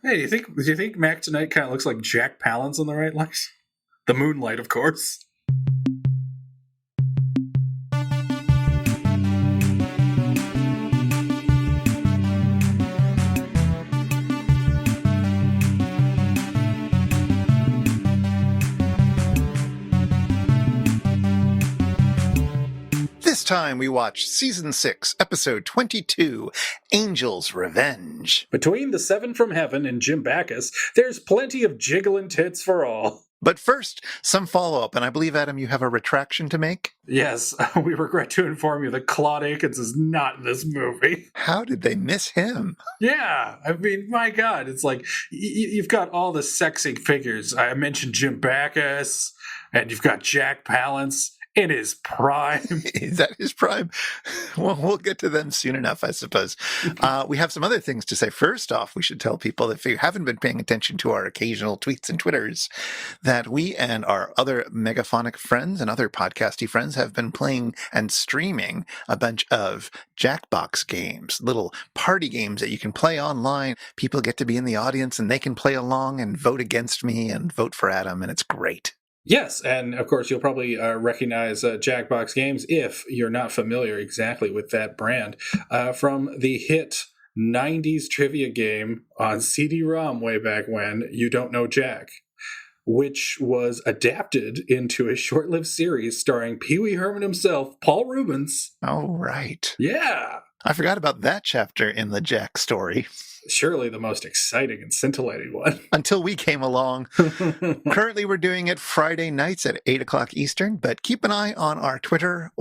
Hey, do you think Mac tonight kind of looks like Jack Palance in the right light? The Moonlight, of course. This time we watch Season 6, Episode 22, Angel's Revenge. Between the Seven from Heaven and Jim Backus, there's plenty of jiggling tits for all. But first, some follow-up, and I believe, Adam, you have a retraction to make? Yes, we regret to inform you that Claude Akins is not in this movie. How did they miss him? Yeah, I mean, my God, it's like you've got all the sexy figures. I mentioned Jim Backus, and you've got Jack Palance in his prime. Is that his prime? Well, we'll get to them soon enough, I suppose. We have some other things to say. First off, we should tell people, if you haven't been paying attention to our occasional tweets and Twitters, that we and our other megaphonic friends and other podcasty friends have been playing and streaming a bunch of Jackbox games, little party games that you can play online. People get to be in the audience and they can play along and vote against me and vote for Adam, and it's great. Yes, and of course you'll probably recognize Jackbox Games if you're not familiar exactly with that brand from the hit 90s trivia game on CD-ROM way back when, You Don't Know Jack, which was adapted into a short-lived series starring Pee Wee Herman himself, Paul Reubens. Oh, right. Yeah. I forgot about that chapter in the Jack story. Surely the most exciting and scintillating one. Until we came along. Currently, we're doing it Friday nights at 8 o'clock Eastern, but keep an eye on our Twitter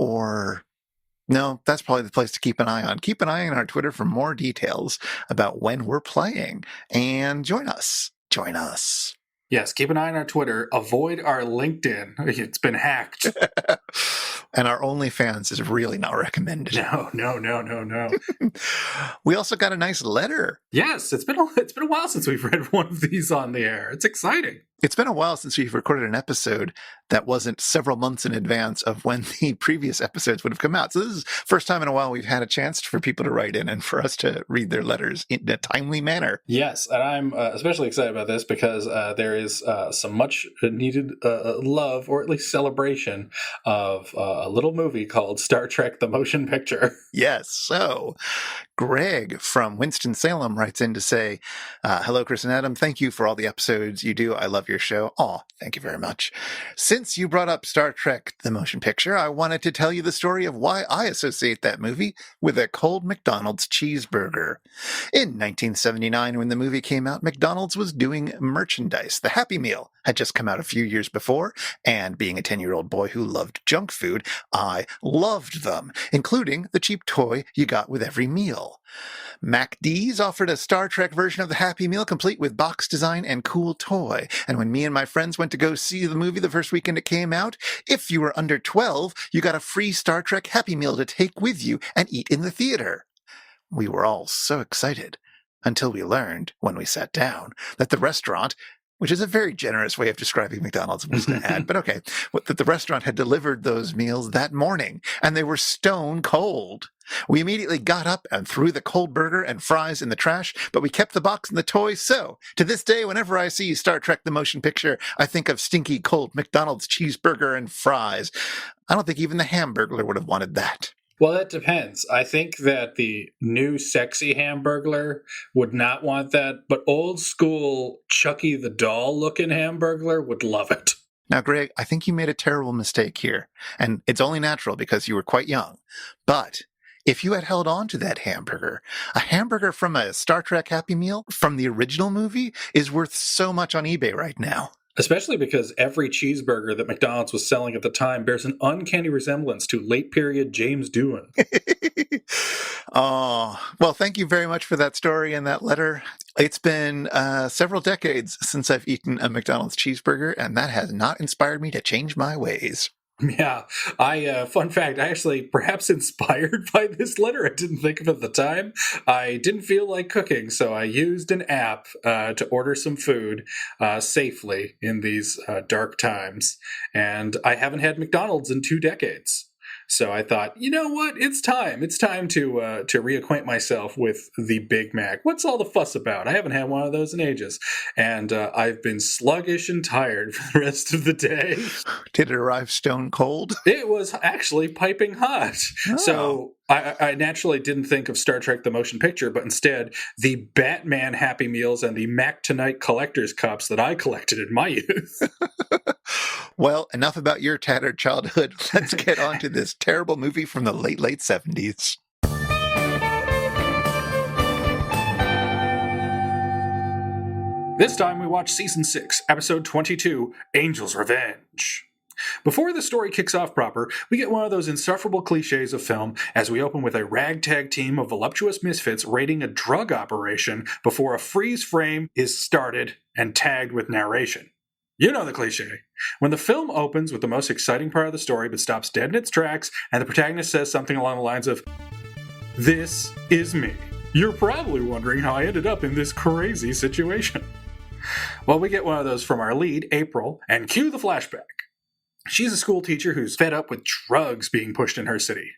No, that's probably the place to keep an eye on. Keep an eye on our Twitter for more details about when we're playing. And join us. Join us. Yes, keep an eye on our Twitter. Avoid our LinkedIn. It's been hacked. And our OnlyFans is really not recommended. No. We also got a nice letter. Yes, it's been a while since we've read one of these on the air. It's exciting. It's been a while since we've recorded an episode that wasn't several months in advance of when the previous episodes would have come out. So this is the first time in a while we've had a chance for people to write in and for us to read their letters in a timely manner. Yes, and I'm especially excited about this because there is some much needed love, or at least celebration, of a little movie called Star Trek: The Motion Picture. Yes, so Greg from Winston-Salem writes in to say, hello, Chris and Adam. Thank you for all the episodes you do. I love your show. Aw, thank you very much. Since you brought up Star Trek, the motion picture, I wanted to tell you the story of why I associate that movie with a cold McDonald's cheeseburger. In 1979, when the movie came out, McDonald's was doing merchandise. The Happy Meal had just come out a few years before, and being a 10-year-old boy who loved junk food, I loved them, including the cheap toy you got with every meal. MacD's offered a Star Trek version of the Happy Meal complete with box design and cool toy. And when me and my friends went to go see the movie the first weekend it came out, if you were under 12, you got a free Star Trek Happy Meal to take with you and eat in the theater. We were all so excited until we learned, when we sat down, that the restaurant, which is a very generous way of describing McDonald's, was to add, but okay, that the restaurant had delivered those meals that morning, and they were stone cold. We immediately got up and threw the cold burger and fries in the trash, but we kept the box and the toys, so to this day, whenever I see Star Trek the Motion Picture, I think of stinky cold McDonald's cheeseburger and fries. I don't think even the Hamburglar would have wanted that. Well, that depends. I think that the new sexy Hamburglar would not want that, but old school Chucky the Doll looking Hamburglar would love it. Now, Greg, I think you made a terrible mistake here, and it's only natural because you were quite young. But if you had held on to that hamburger, a hamburger from a Star Trek Happy Meal from the original movie is worth so much on eBay right now. Especially because every cheeseburger that McDonald's was selling at the time bears an uncanny resemblance to late-period James Doohan. Oh, well, thank you very much for that story and that letter. It's been several decades since I've eaten a McDonald's cheeseburger, and that has not inspired me to change my ways. Yeah, fun fact, I actually, perhaps inspired by this letter, I didn't think of it at the time. I didn't feel like cooking, so I used an app to order some food safely in these dark times. And I haven't had McDonald's in 2 decades. So I thought, you know what? It's time. It's time to reacquaint myself with the Big Mac. What's all the fuss about? I haven't had one of those in ages, and I've been sluggish and tired for the rest of the day. Did it arrive stone cold? It was actually piping hot. Oh. So I naturally didn't think of Star Trek the Motion Picture, but instead the Batman Happy Meals and the Mac Tonight Collector's Cups that I collected in my youth. Well, enough about your tattered childhood. Let's get on to this terrible movie from the late 70s. This time we watch Season 6, Episode 22, Angel's Revenge. Before the story kicks off proper, we get one of those insufferable cliches of film as we open with a ragtag team of voluptuous misfits raiding a drug operation before a freeze frame is started and tagged with narration. You know the cliche. When the film opens with the most exciting part of the story but stops dead in its tracks and the protagonist says something along the lines of, "This is me. You're probably wondering how I ended up in this crazy situation." Well, we get one of those from our lead, April, and cue the flashback. She's a school teacher who's fed up with drugs being pushed in her city.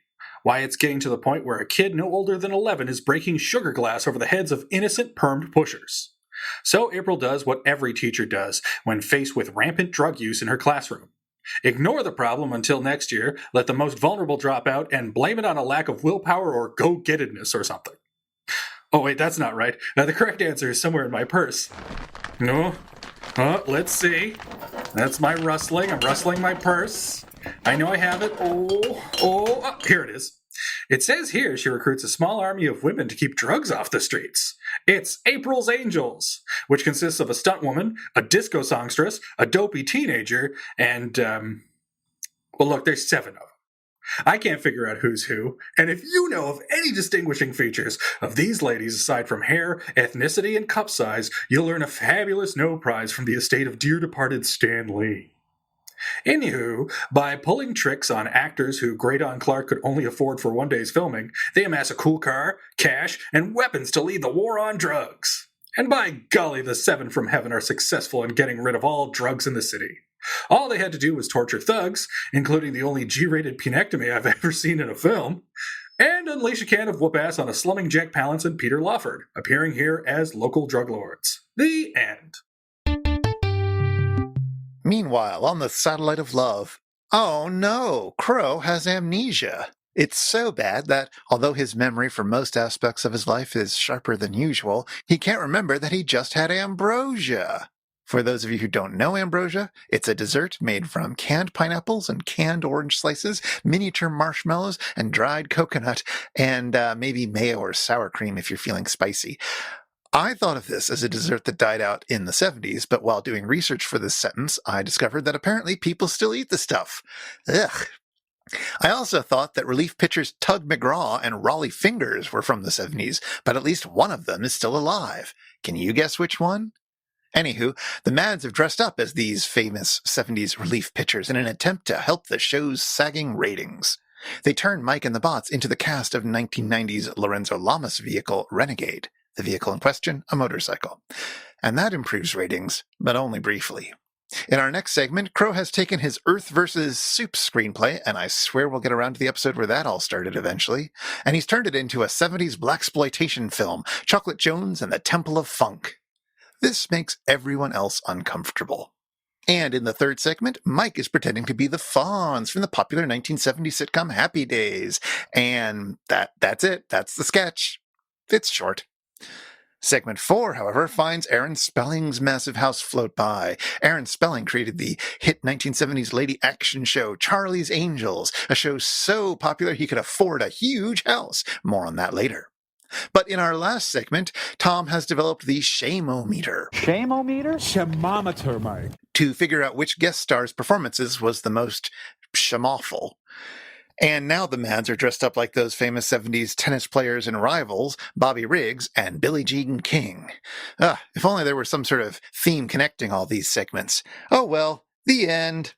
Why, it's getting to the point where a kid no older than 11 is breaking sugar glass over the heads of innocent permed pushers. So April does what every teacher does when faced with rampant drug use in her classroom. Ignore the problem until next year, let the most vulnerable drop out, and blame it on a lack of willpower or go-gettedness or something. Oh wait, that's not right. The correct answer is somewhere in my purse. No. Let's see. That's my rustling. I'm rustling my purse. I know I have it. Oh, here it is. It says here she recruits a small army of women to keep drugs off the streets. It's April's Angels, which consists of a stunt woman, a disco songstress, a dopey teenager, and, well, look, there's 7 of them. I can't figure out who's who, and if you know of any distinguishing features of these ladies aside from hair, ethnicity, and cup size, you'll earn a fabulous no prize from the estate of dear departed Stan Lee. Anywho, by pulling tricks on actors who Graydon Clark could only afford for one day's filming, they amass a cool car, cash, and weapons to lead the war on drugs. And by golly, the 7 from heaven are successful in getting rid of all drugs in the city. All they had to do was torture thugs, including the only G-rated penectomy I've ever seen in a film, and unleash a can of whoop-ass on a slumming Jack Palance and Peter Lawford, appearing here as local drug lords. The end. Meanwhile, on the satellite of love, oh no, Crow has amnesia. It's so bad that, although his memory for most aspects of his life is sharper than usual, he can't remember that he just had ambrosia. For those of you who don't know ambrosia, it's a dessert made from canned pineapples and canned orange slices, miniature marshmallows, and dried coconut, and maybe mayo or sour cream if you're feeling spicy. I thought of this as a dessert that died out in the 70s, but while doing research for this sentence, I discovered that apparently people still eat the stuff. Ugh. I also thought that relief pitchers Tug McGraw and Raleigh Fingers were from the 70s, but at least one of them is still alive. Can you guess which one? Anywho, the Mads have dressed up as these famous 70s relief pitchers in an attempt to help the show's sagging ratings. They turn Mike and the Bots into the cast of 1990's Lorenzo Lamas vehicle Renegade. The vehicle in question, a motorcycle. And that improves ratings, but only briefly. In our next segment, Crow has taken his Earth vs. Soup screenplay, and I swear we'll get around to the episode where that all started eventually, and he's turned it into a 70s blaxploitation film, Chocolate Jones and the Temple of Funk. This makes everyone else uncomfortable. And in the third segment, Mike is pretending to be the Fonz from the popular 1970s sitcom Happy Days. And that's it. That's the sketch. It's short. Segment 4, however, finds Aaron Spelling's massive house float by. Aaron Spelling created the hit 1970s lady action show Charlie's Angels, a show so popular he could afford a huge house. More on that later. But in our last segment, Tom has developed the shame-o-meter. Shame-o-meter? Shamometer, Mike. To figure out which guest star's performances was the most shamawful. And now the Mads are dressed up like those famous 70s tennis players and rivals, Bobby Riggs and Billie Jean King. If only there were some sort of theme connecting all these segments. Oh well, the end.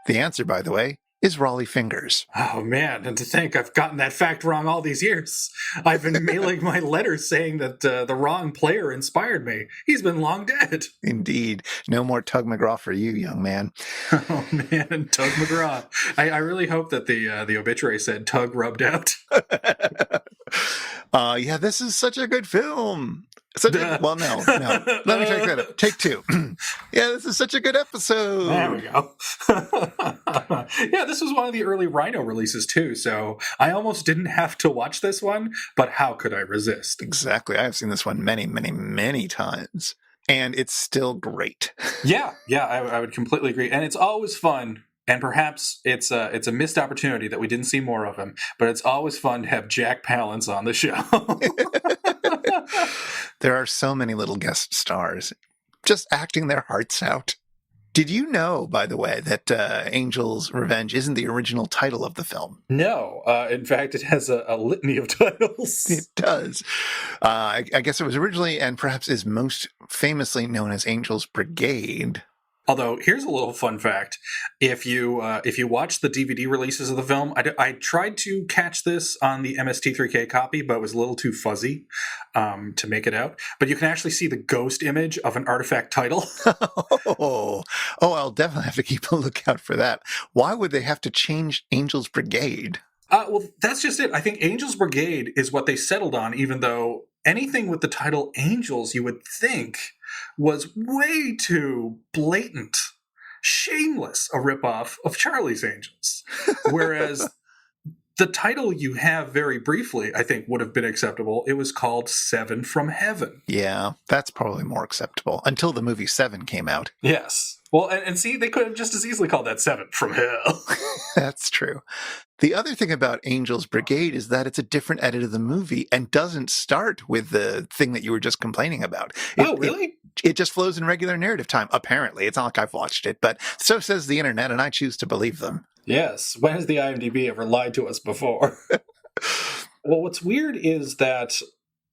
The answer, by the way, is Raleigh Fingers. Oh, man. And to think I've gotten that fact wrong all these years. I've been mailing my letters saying that the wrong player inspired me. He's been long dead. Indeed. No more Tug McGraw for you, young man. Oh, man. Tug McGraw. I really hope that the obituary said Tug rubbed out. Yeah, this is such a good film. Well, no. Let me take that up. Take two. Yeah, this is such a good episode. There we go. Yeah, this was one of the early Rhino releases, too, so I almost didn't have to watch this one, but how could I resist? Exactly. I've seen this one many, many, many times, and it's still great. Yeah, I would completely agree. And it's always fun. And perhaps it's a missed opportunity that we didn't see more of him, but it's always fun to have Jack Palance on the show. There are so many little guest stars just acting their hearts out. Did you know, by the way, that Angel's Revenge isn't the original title of the film? No. In fact, it has a litany of titles. It does. I guess it was originally, and perhaps is most famously known as Angel's Brigade. Although, here's a little fun fact. If you watch the DVD releases of the film, I tried to catch this on the MST3K copy, but it was a little too fuzzy to make it out. But you can actually see the ghost image of an artifact title. Oh, I'll definitely have to keep a lookout for that. Why would they have to change Angel's Brigade? Well, that's just it. I think Angel's Brigade is what they settled on, even though anything with the title Angels, you would think, was way too blatant, shameless a ripoff of Charlie's Angels. Whereas the title you have very briefly, I think, would have been acceptable. It was called Seven from Heaven. Yeah, that's probably more acceptable. Until the movie Seven came out. Yes. Well, and see, they could have just as easily called that Seven from Hell. That's true. The other thing about Angel's Brigade is that it's a different edit of the movie and doesn't start with the thing that you were just complaining about. Oh, really? It just flows in regular narrative time, apparently. It's not like I've watched it, but so says the internet, and I choose to believe them. Yes. When has the IMDb ever lied to us before? Well, what's weird is that,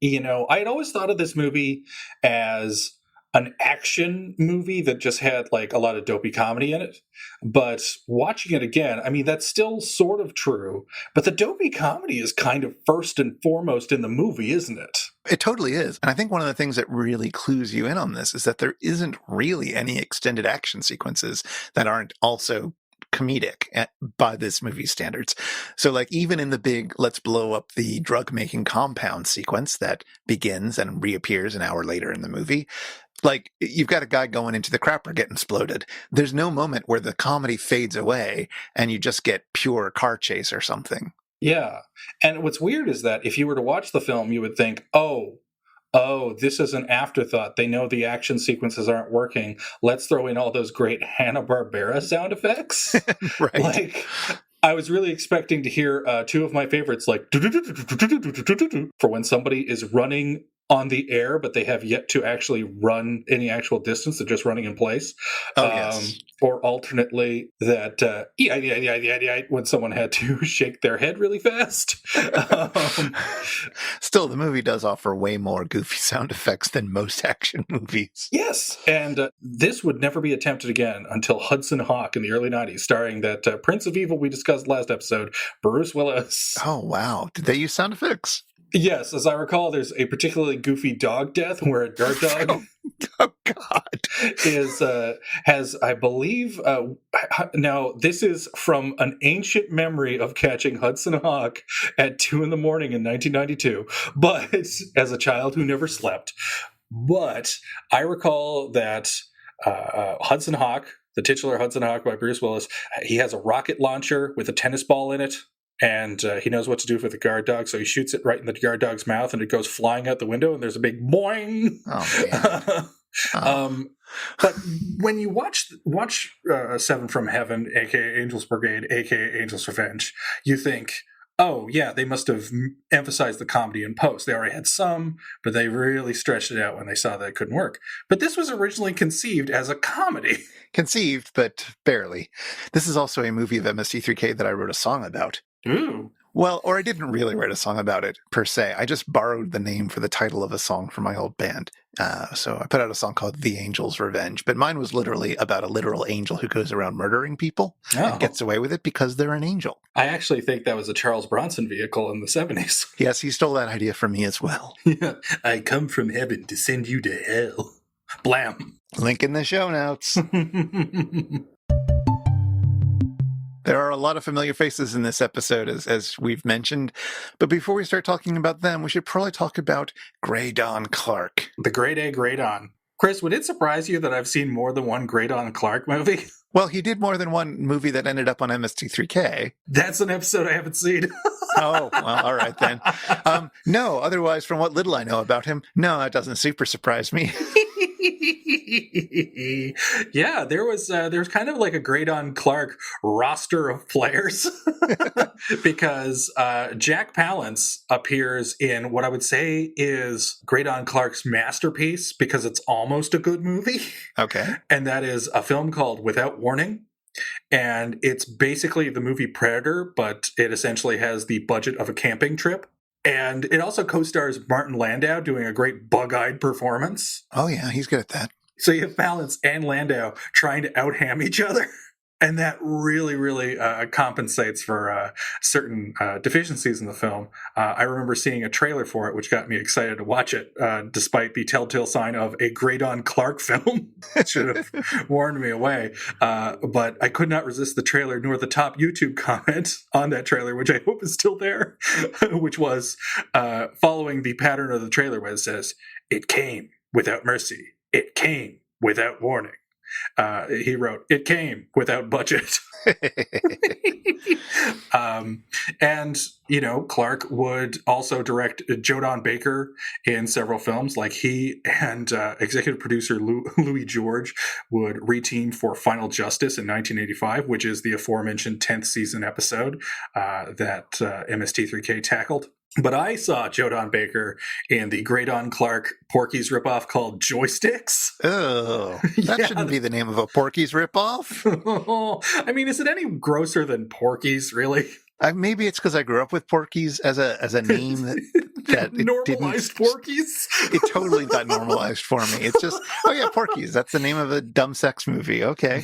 I had always thought of this movie as an action movie that just had like a lot of dopey comedy in it. But watching it again, I mean, that's still sort of true. But the dopey comedy is kind of first and foremost in the movie, isn't it? It totally is. And I think one of the things that really clues you in on this is that there isn't really any extended action sequences that aren't also comedic by this movie's standards. So like even in the big let's blow up the drug making compound sequence that begins and reappears an hour later in the movie, like you've got a guy going into the crapper getting exploded. There's no moment where the comedy fades away and you just get pure car chase or something. Yeah. And what's weird is that if you were to watch the film, you would think, oh, this is an afterthought. They know the action sequences aren't working. Let's throw in all those great Hanna-Barbera sound effects. Right. Like, I was really expecting to hear two of my favorites, like for when somebody is running on the air, but they have yet to actually run any actual distance. They're just running in place. Yes. Or alternately, that when someone had to shake their head really fast. Still, the movie does offer way more goofy sound effects than most action movies. Yes, and this would never be attempted again until Hudson Hawk in the early 90s, starring that Prince of Evil we discussed last episode, Bruce Willis. Oh, wow. Did they use sound effects? Yes, as I recall, there's a particularly goofy dog death where a guard dog oh God has, I believe, now this is from an ancient memory of catching Hudson Hawk at 2 a.m. in 1992, but as a child who never slept. But I recall that Hudson Hawk, the titular Hudson Hawk by Bruce Willis, he has a rocket launcher with a tennis ball in it. And he knows what to do for the guard dog, so he shoots it right in the guard dog's mouth, and it goes flying out the window, and there's a big boing. Oh, man. But when you watch Seven from Heaven, aka Angel's Brigade, aka Angel's Revenge, you think, oh yeah, they must have emphasized the comedy in post. They already had some, but they really stretched it out when they saw that it couldn't work. But this was originally conceived as a comedy. Conceived, but barely. This is also a movie of MST3K that I wrote a song about. Ooh. Well, or I didn't really write a song about it, per se. I just borrowed the name for the title of a song from my old band. So I put out a song called The Angel's Revenge. But mine was literally about a literal angel who goes around murdering people and gets away with it because they're an angel. I actually think that was a Charles Bronson vehicle in the 70s. Yes, he stole that idea from me as well. Yeah. I come from heaven to send you to hell. Blam. Link in the show notes. There are a lot of familiar faces in this episode, as we've mentioned. But before we start talking about them, we should probably talk about Grey Dawn Clark. The Great A Grey Dawn. Chris, would it surprise you that I've seen more than one Grey Dawn Clark movie? Well, he did more than one movie that ended up on MST3K. That's an episode I haven't seen. Oh, well, all right then. No, otherwise, from what little I know about him, no, that doesn't super surprise me. Yeah, there was kind of like a Grey Dawn Clark roster of players because Jack Palance appears in what I would say is Grey Dawn Clark's masterpiece because it's almost a good movie. Okay. And that is a film called Without Warning. And it's basically the movie Predator, but it essentially has the budget of a camping trip. And it also co-stars Martin Landau doing a great bug-eyed performance. Oh, yeah, he's good at that. So you have Palance and Landau trying to out-ham each other. And that really, really compensates for certain deficiencies in the film. I remember seeing a trailer for it, which got me excited to watch it, despite the telltale sign of a Grey Dawn Clark film. It should have warned me away. But I could not resist the trailer nor the top YouTube comment on that trailer, which I hope is still there, which was following the pattern of the trailer where it says, "It came without mercy. It came without warning." He wrote, "It came without budget." And, you know, Clark would also direct Joe Don Baker in several films. Like he and executive producer Louis George would reteam for Final Justice in 1985, which is the aforementioned 10th season episode that MST3K tackled. But I saw Joe Don Baker in the Grey Dawn Clark Porky's ripoff called Joysticks. Oh, that shouldn't be the name of a Porky's ripoff. I mean, is it any grosser than Porky's, really? Maybe it's because I grew up with Porky's as a name that normalized Porky's. It totally got normalized for me. It's just, oh yeah, Porky's. That's the name of a dumb sex movie. Okay.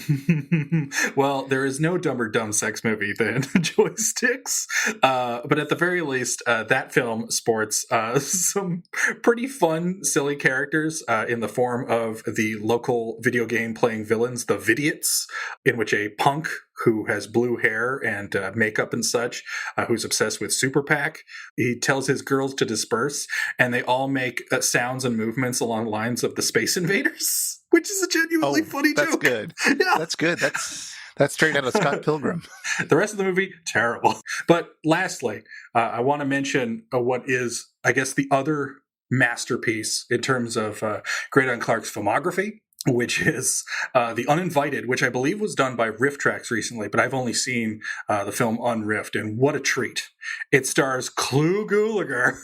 Well, there is no dumber dumb sex movie than Joysticks. But at the very least, that film sports some pretty fun, silly characters in the form of the local video game playing villains, the Vidiots, in which a punk who has blue hair and makeup and such, who's obsessed with Super Pac. He tells his girls to disperse, and they all make sounds and movements along the lines of the Space Invaders, which is a genuinely funny joke. That's good. Yeah. That's good. That's straight out of Scott Pilgrim. The rest of the movie, terrible. But lastly, I want to mention what is, I guess, the other masterpiece in terms of Grey Dawn Clark's filmography, which is The Uninvited, which I believe was done by Riff Tracks recently, but I've only seen the film Unriffed, and what a treat. It stars Clu Gulager,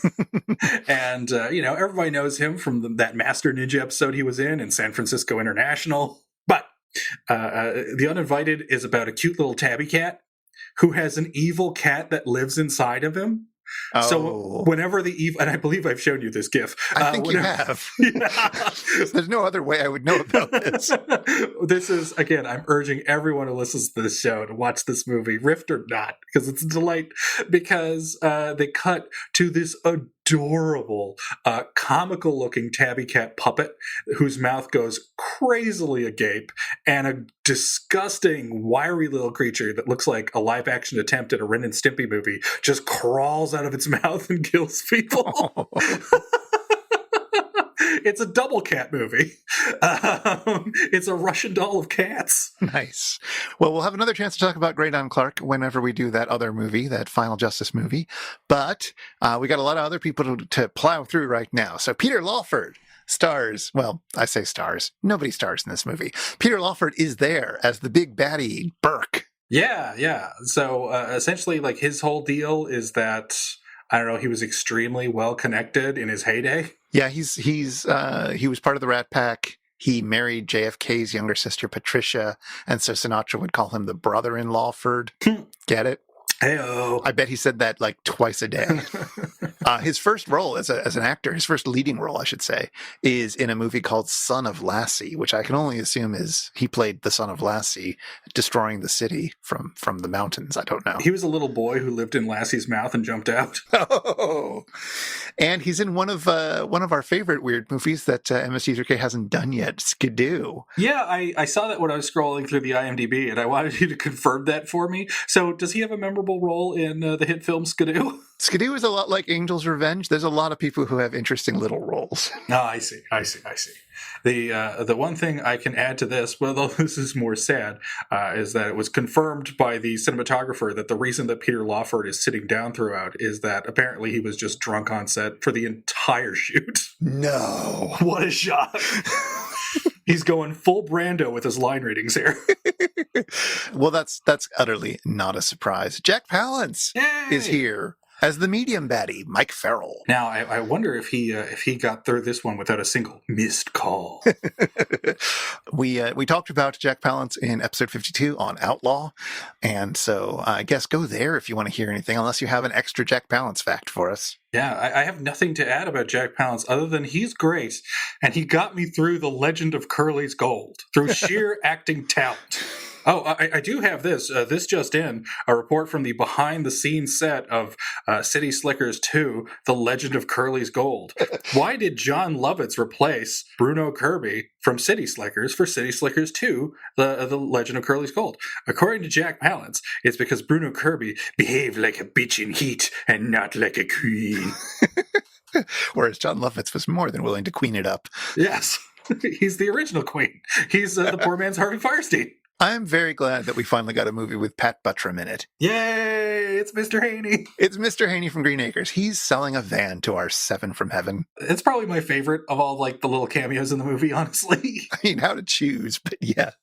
and, you know, everybody knows him from that Master Ninja episode he was in San Francisco International, but The Uninvited is about a cute little tabby cat who has an evil cat that lives inside of him. Oh. So whenever the evil, and I believe I've shown you this GIF. I think you have. Yeah. There's no other way I would know about this. This is, again, I'm urging everyone who listens to this show to watch this movie, riffed or not, because it's a delight, because they cut to this adorable, comical-looking tabby cat puppet whose mouth goes crazily agape, and a disgusting, wiry little creature that looks like a live-action attempt at a Ren and Stimpy movie just crawls out of its mouth and kills people. It's a double cat movie. It's a Russian doll of cats. Nice. Well, we'll have another chance to talk about Grey Dawn Clark whenever we do that other movie, that Final Justice movie. But we got a lot of other people to plow through right now. So Peter Lawford stars. Well, I say stars. Nobody stars in this movie. Peter Lawford is there as the big baddie, Burke. Yeah. So essentially, like, his whole deal is that, I don't know, he was extremely well connected in his heyday. Yeah, he was part of the Rat Pack. He married JFK's younger sister, Patricia, and so Sinatra would call him the brother in Lawford. Get it? Heyo. I bet he said that like twice a day. His first role as an actor, his first leading role, I should say, is in a movie called Son of Lassie, which I can only assume is he played the son of Lassie, destroying the city from the mountains. I don't know. He was a little boy who lived in Lassie's mouth and jumped out. Oh, and he's in one of our favorite weird movies that MST3K hasn't done yet, Skidoo. Yeah, I saw that when I was scrolling through the IMDb, and I wanted you to confirm that for me. So, does he have a memorable role in the hit film Skidoo? Skidoo is a lot like Angel's Revenge. There's a lot of people who have interesting little roles. Oh, I see. The one thing I can add to this, well, though this is more sad, is that it was confirmed by the cinematographer that the reason that Peter Lawford is sitting down throughout is that apparently he was just drunk on set for the entire shoot. No. What a shock. He's going full Brando with his line readings here. Well, that's utterly not a surprise. Jack Palance is here as the medium baddie, Mike Farrell. Now, I wonder if he got through this one without a single missed call. We talked about Jack Palance in episode 52 on Outlaw, and so I guess go there if you want to hear anything, unless you have an extra Jack Palance fact for us. Yeah, I have nothing to add about Jack Palance other than he's great, and he got me through The Legend of Curly's Gold through sheer acting talent. Oh, I do have this. This just in, a report from the behind-the-scenes set of City Slickers 2, The Legend of Curly's Gold. Why did John Lovitz replace Bruno Kirby from City Slickers for City Slickers 2, The Legend of Curly's Gold? According to Jack Palance, it's because Bruno Kirby behaved like a bitch in heat and not like a queen. Whereas John Lovitz was more than willing to queen it up. Yes, he's the original queen. He's the poor man's Harvey Firestein. I'm very glad that we finally got a movie with Pat Buttrum in it. Yay! It's Mr. Haney. It's Mr. Haney from Green Acres. He's selling a van to our Seven from Heaven. It's probably my favorite of all like the little cameos in the movie, honestly. I mean, how to choose, but yes.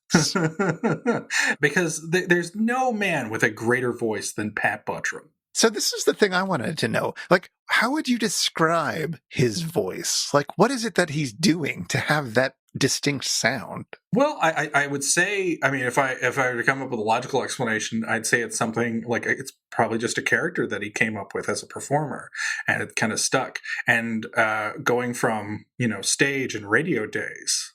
Because there's no man with a greater voice than Pat Buttrum. So this is the thing I wanted to know. Like, how would you describe his voice? Like, what is it that he's doing to have that distinct sound? Well, I would say, I mean, if I were to come up with a logical explanation, I'd say it's something like it's probably just a character that he came up with as a performer, and it kind of stuck. And going from, stage and radio days,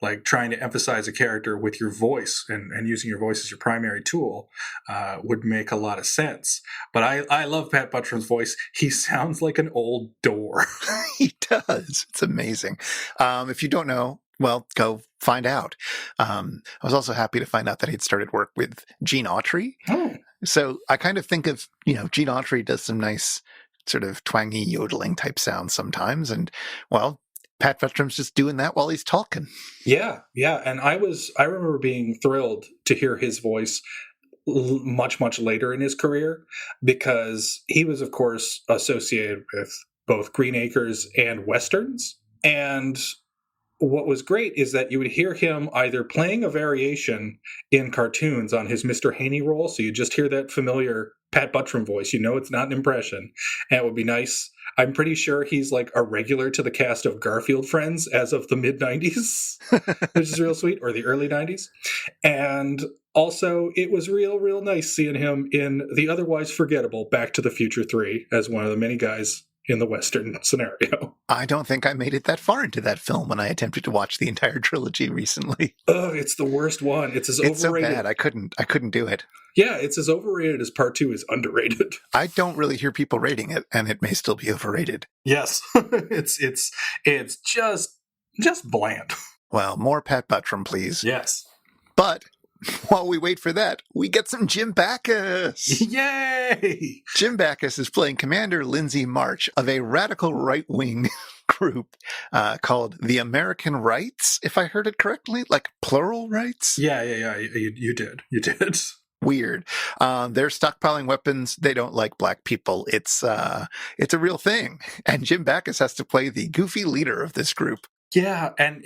like trying to emphasize a character with your voice and using your voice as your primary tool would make a lot of sense. But I love Pat Buttrum's voice. He sounds like an old door. He does. It's amazing. If you don't know, well, go find out. I was also happy to find out that he'd started work with Gene Autry. Oh. So I kind of think of, Gene Autry does some nice sort of twangy yodeling type sounds sometimes. And, well, Pat Buttrum's just doing that while he's talking. Yeah. And I remember being thrilled to hear his voice much, much later in his career, because he was, of course, associated with both Green Acres and Westerns. And what was great is that you would hear him either playing a variation in cartoons on his Mr. Haney role. So you just hear that familiar Pat Buttrum voice. It's not an impression. And it would be nice. I'm pretty sure he's like a regular to the cast of Garfield Friends as of the mid-90s, which is real sweet, or the early 90s. And also, it was real nice seeing him in the otherwise forgettable Back to the Future 3 as one of the many guys in the Western scenario. I don't think I made it that far into that film when I attempted to watch the entire trilogy recently. Oh, it's the worst one. It's overrated. It's so bad. I couldn't do it. Yeah, it's as overrated as Part 2 is underrated. I don't really hear people rating it, and it may still be overrated. Yes. it's just bland. Well, more Pat Buttrum, please. Yes. But while we wait for that, we get some Jim Backus. Yay! Jim Backus is playing Commander Lindsay March of a radical right-wing group called the American Rights, if I heard it correctly, like plural rights. Yeah. You did. Weird. They're stockpiling weapons. They don't like black people. It's a real thing. And Jim Backus has to play the goofy leader of this group. Yeah, and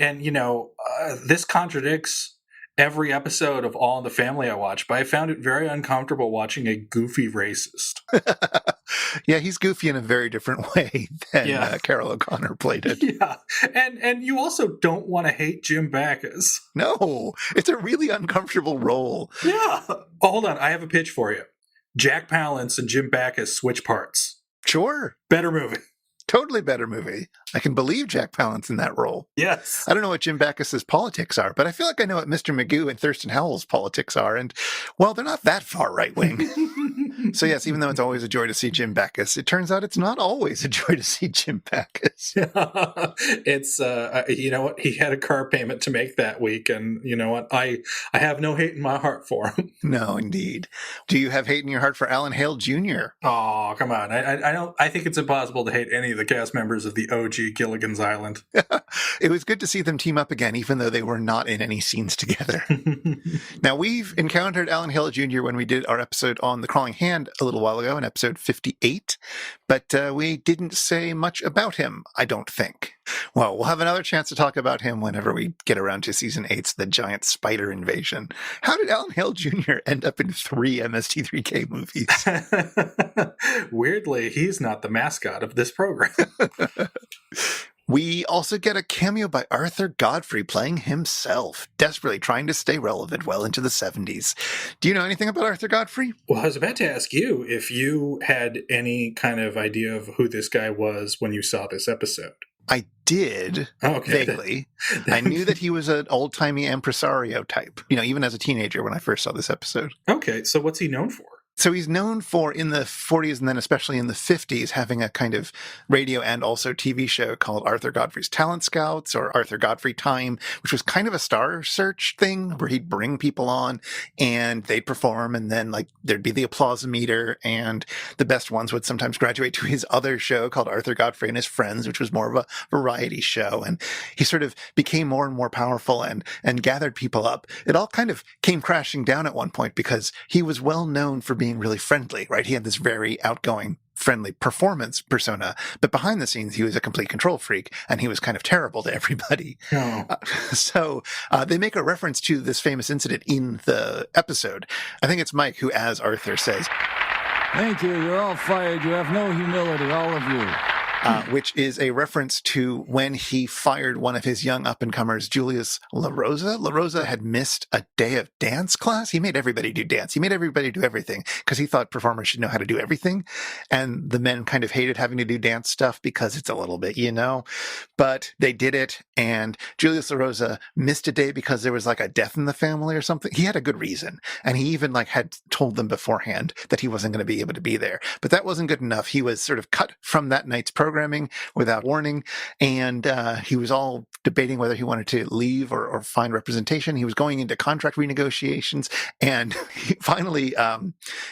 this contradicts every episode of All in the Family I watch, but I found it very uncomfortable watching a goofy racist. Yeah, he's goofy in a very different way than Carol O'Connor played it. Yeah, and you also don't want to hate Jim Backus. No, it's a really uncomfortable role. Yeah. Oh, hold on, I have a pitch for you. Jack Palance and Jim Backus switch parts. Sure. Better movie. Totally better movie. I can believe Jack Palance in that role. Yes. I don't know what Jim Backus's politics are, but I feel like I know what Mr. Magoo and Thurston Howell's politics are, and, well, they're not that far right-wing. So, yes, even though it's always a joy to see Jim Backus, it turns out it's not always a joy to see Jim Backus. It's, you know what? He had a car payment to make that week, and you know what? I have no hate in my heart for him. No, indeed. Do you have hate in your heart for Alan Hale Jr.? Oh, come on. I don't. I think it's impossible to hate any of the cast members of the OG Gilligan's Island. It was good to see them team up again, even though they were not in any scenes together. Now, we've encountered Alan Hale Jr. when we did our episode on The Crawling Hand a little while ago in episode 58, but we didn't say much about him, I don't think. Well, we'll have another chance to talk about him whenever we get around to season 8's The Giant Spider Invasion. How did Alan Hale Jr. end up in 3 MST3K movies? Weirdly, he's not the mascot of this program. We also get a cameo by Arthur Godfrey playing himself, desperately trying to stay relevant well into the 70s. Do you know anything about Arthur Godfrey? Well, I was about to ask you if you had any kind of idea of who this guy was when you saw this episode. I did, vaguely. I knew that he was an old-timey impresario type, even as a teenager when I first saw this episode. Okay, so what's he known for? So he's known for, in the 40s and then especially in the 50s, having a kind of radio and also TV show called Arthur Godfrey's Talent Scouts or Arthur Godfrey Time, which was kind of a star search thing where he'd bring people on and they'd perform, and then there'd be the applause meter, and the best ones would sometimes graduate to his other show called Arthur Godfrey and His Friends, which was more of a variety show. And he sort of became more and more powerful and gathered people up. It all kind of came crashing down at one point because he was well known for being really friendly, right? He had this very outgoing, friendly performance persona, but behind the scenes, he was a complete control freak, and he was kind of terrible to everybody. Oh. So they make a reference to this famous incident in the episode. I think it's Mike who, as Arthur, says, "Thank you, you're all fired. You have no humility, all of you." Which is a reference to when he fired one of his young up-and-comers, Julius LaRosa. LaRosa had missed a day of dance class. He made everybody do dance. He made everybody do everything because he thought performers should know how to do everything. And the men kind of hated having to do dance stuff because it's a little bit, But they did it, and Julius LaRosa missed a day because there was a death in the family or something. He had a good reason. And he even had told them beforehand that he wasn't going to be able to be there. But that wasn't good enough. He was sort of cut from that night's programming without warning, and he was all debating whether he wanted to leave or find representation. He was going into contract renegotiations, and finally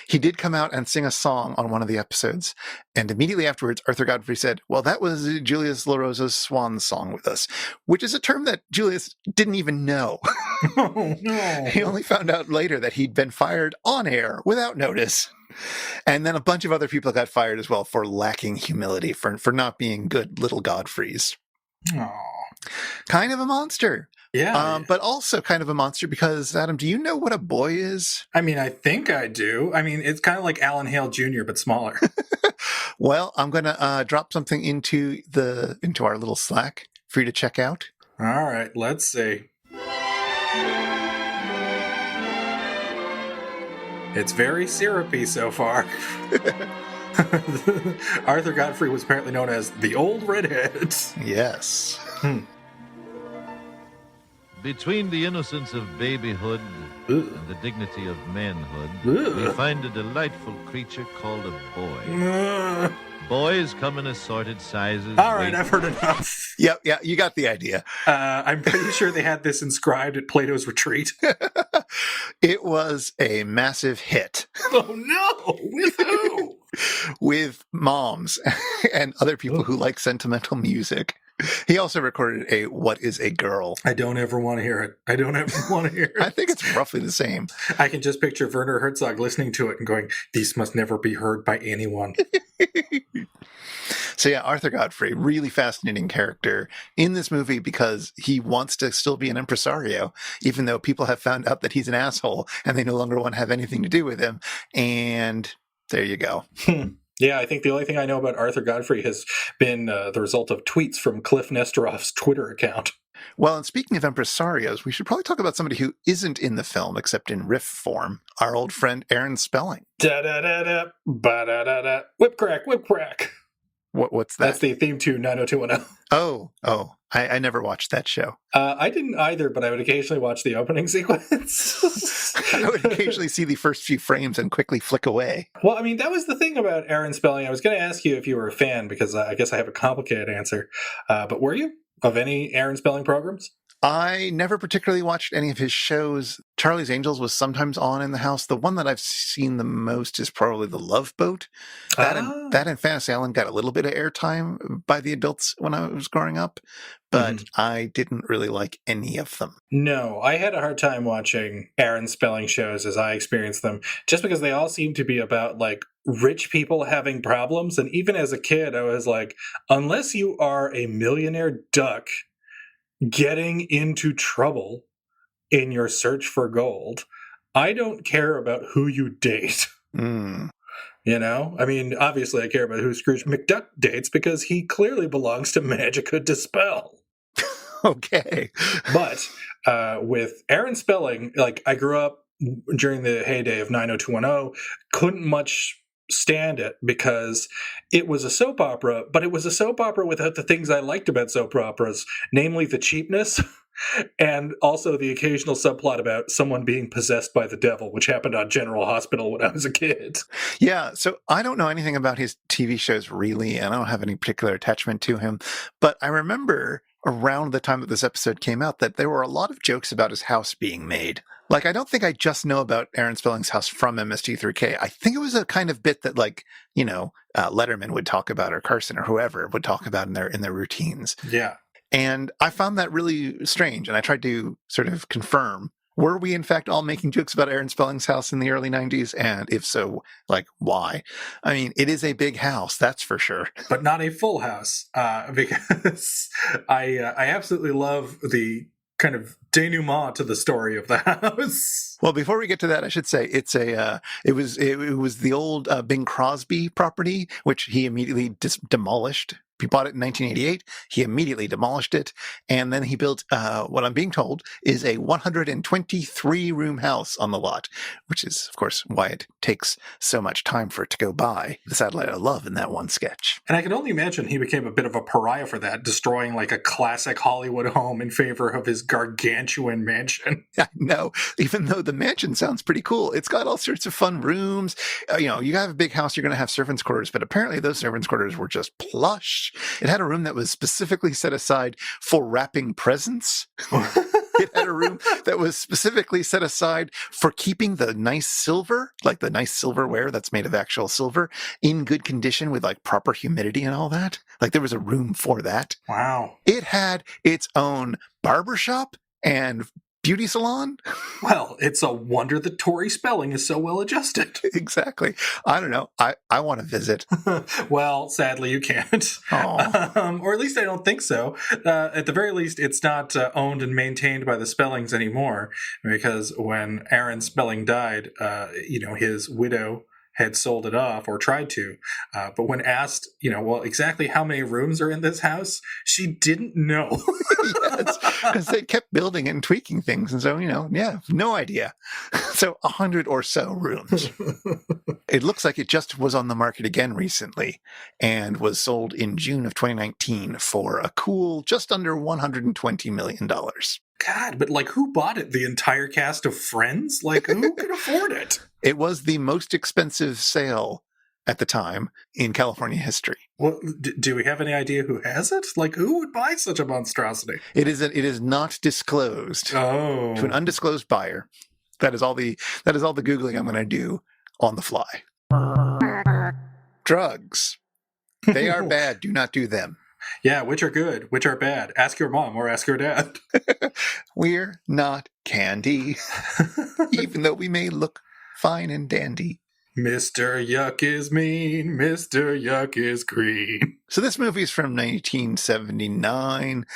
he did come out and sing a song on one of the episodes, and immediately afterwards Arthur Godfrey said, well, that was Julius LaRosa's swan song with us, which is a term that Julius didn't even know. Oh, no. He only found out later that he'd been fired on air without notice. And then a bunch of other people got fired as well for lacking humility, for not being good little Godfreys. Aww. Kind of a monster. Yeah. But also kind of a monster because, Adam, do you know what a boy is? I mean, I think I do. I mean, it's kind of like Alan Hale Jr., but smaller. Well, I'm going to drop something into our little Slack for you to check out. All right, let's see. It's very syrupy so far. Arthur Godfrey was apparently known as the Old Redhead. Yes. Between the innocence of babyhood Ugh. and the dignity of manhood, Ugh. we find a delightful creature called a boy. Ugh. Boys come in assorted sizes. All right, weights, I've heard enough. Yeah, you got the idea. I'm pretty sure they had this inscribed at Plato's Retreat. It was a massive hit. Oh, no! With who? With moms and other people who like sentimental music. He also recorded a What is a Girl? I don't ever want to hear it. I I think it's roughly the same. I can just picture Werner Herzog listening to it and going, "These must never be heard by anyone." So yeah, Arthur Godfrey, really fascinating character in this movie because he wants to still be an impresario, even though people have found out that he's an asshole and they no longer want to have anything to do with him. And there you go. Yeah, I think the only thing I know about Arthur Godfrey has been the result of tweets from Cliff Nesteroff's Twitter account. Well, and speaking of impresarios, we should probably talk about somebody who isn't in the film except in riff form, our old friend Aaron Spelling. Da-da-da-da, ba-da-da-da, whip crack, whip crack. What's that? That's the theme to 90210. Oh, I never watched that show. I didn't either, but I would occasionally watch the opening sequence. I would occasionally see the first few frames and quickly flick away. Well, I mean, that was the thing about Aaron Spelling. I was going to ask you if you were a fan, because I guess I have a complicated answer. But were you, of any Aaron Spelling programs? I never particularly watched any of his shows. Charlie's Angels was sometimes on in the house. The one that I've seen the most is probably The Love Boat. That and Fantasy Island got a little bit of airtime by the adults when I was growing up, but I didn't really like any of them. No, I had a hard time watching Aaron Spelling shows as I experienced them, just because they all seem to be about, like, rich people having problems. And even as a kid, I was like, unless you are a millionaire duck getting into trouble in your search for gold, I don't care about who you date. You know? I mean, obviously I care about who Scrooge McDuck dates, because he clearly belongs to Magica Dispel. Okay. But with Aaron Spelling, like, I grew up during the heyday of 90210, couldn't much stand it because it was a soap opera, but it was a soap opera without the things I liked about soap operas, namely the cheapness and also the occasional subplot about someone being possessed by the devil, which happened on General Hospital when I was a kid. Yeah, so I don't know anything about his TV shows really, and I don't have any particular attachment to him, but I remember around the time that this episode came out that there were a lot of jokes about his house being made. Like, I don't think I just know about Aaron Spelling's house from MST3K. I think it was a kind of bit that, like, you know, Letterman would talk about, or Carson, or whoever would talk about in their routines. Yeah. And I found that really strange, and I tried to sort of confirm, were we in fact all making jokes about Aaron Spelling's house in the early 90s? And if so, like, why? I mean, it is a big house, that's for sure. But not a full house, because I absolutely love the kind of denouement to the story of the house. Well, before we get to that, I should say it was the old Bing Crosby property, which he immediately demolished. He bought it in 1988. He immediately demolished it. And then he built what I'm being told is a 123-room house on the lot, which is, of course, why it takes so much time for it to go by. The Satellite of Love in that one sketch. And I can only imagine he became a bit of a pariah for that, destroying, like, a classic Hollywood home in favor of his gargantuan mansion. I know, even though the mansion sounds pretty cool. It's got all sorts of fun rooms. You know, you have a big house, you're going to have servants' quarters, but apparently those servants' quarters were just plush. It had a room that was specifically set aside for wrapping presents. It had a room that was specifically set aside for keeping the nice silver, like the nice silverware that's made of actual silver, in good condition with, like, proper humidity and all that. Like, there was a room for that. Wow. It had its own barbershop and beauty salon. Well, it's a wonder that Tori Spelling is so well adjusted. Exactly. I don't know. I want to visit. Well, sadly, you can't. Or at least I don't think so. At the very least, it's not owned and maintained by the Spellings anymore, because when Aaron Spelling died, his widow had sold it off, or tried to. But when asked, well, exactly how many rooms are in this house, she didn't know. Yes, because they kept building and tweaking things. And so, no idea. So 100 or so rooms. It looks like it just was on the market again recently and was sold in June of 2019 for a cool just under $120 million. God, but, like, who bought it? The entire cast of Friends? Like, who could afford it? It was the most expensive sale at the time in California history. Well, do we have any idea who has it? Like, who would buy such a monstrosity? It is not disclosed to an undisclosed buyer. That is all the Googling I'm going to do on the fly. Drugs. They are bad. Do not do them. Yeah, which are good, which are bad. Ask your mom or ask your dad. We're not candy, even though we may look fine and dandy. Mr. Yuck is mean, Mr. Yuck is green. So this movie is from 1979,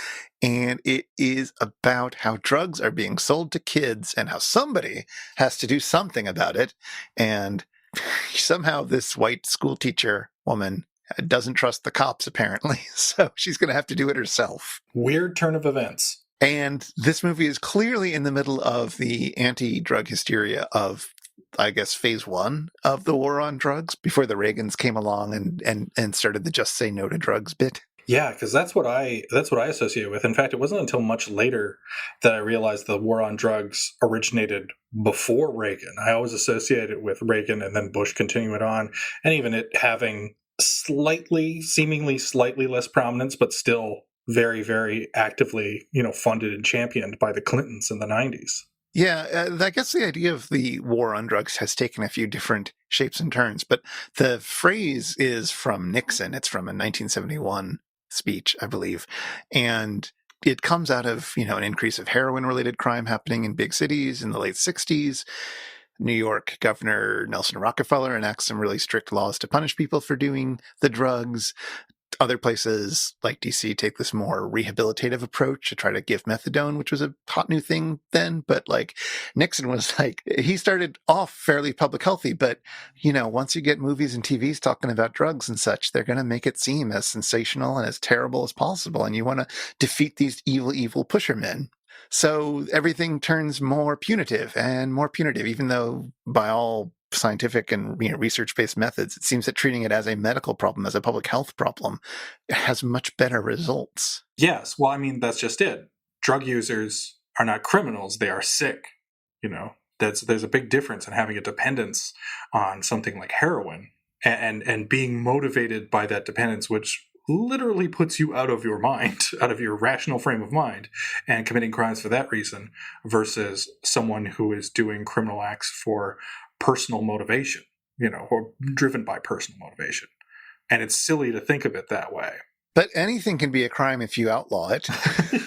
and it is about how drugs are being sold to kids and how somebody has to do something about it. And somehow this white school teacher woman doesn't trust the cops, apparently, so she's going to have to do it herself. Weird turn of events. And this movie is clearly in the middle of the anti-drug hysteria of, I guess, phase one of the war on drugs before the Reagans came along and started the just say no to drugs bit. Yeah, because that's what I associate with. In fact, it wasn't until much later that I realized the war on drugs originated before Reagan. I always associated it with Reagan and then Bush continuing it on, and even it having seemingly slightly less prominence, but still very, very actively, funded and championed by the Clintons in the 90s. Yeah, I guess the idea of the war on drugs has taken a few different shapes and turns, but the phrase is from Nixon. It's from a 1971 speech, I believe. And it comes out of, an increase of heroin-related crime happening in big cities in the late 60s. New York Governor Nelson Rockefeller enacts some really strict laws to punish people for doing the drugs. Other places like DC take this more rehabilitative approach to try to give methadone, which was a hot new thing then. But like Nixon was like, he started off fairly public healthy, but once you get movies and TVs talking about drugs and such, they're going to make it seem as sensational and as terrible as possible. And you want to defeat these evil pushermen. So everything turns more punitive, even though by all scientific and research-based methods, it seems that treating it as a medical problem, as a public health problem, has much better results. Yes, well, I mean, that's just it. Drug users are not criminals; they are sick. There's a big difference in having a dependence on something like heroin and being motivated by that dependence, which literally puts you out of your mind, out of your rational frame of mind, and committing crimes for that reason, versus someone who is doing criminal acts for personal motivation, or driven by personal motivation. And it's silly to think of it that way. But anything can be a crime if you outlaw it.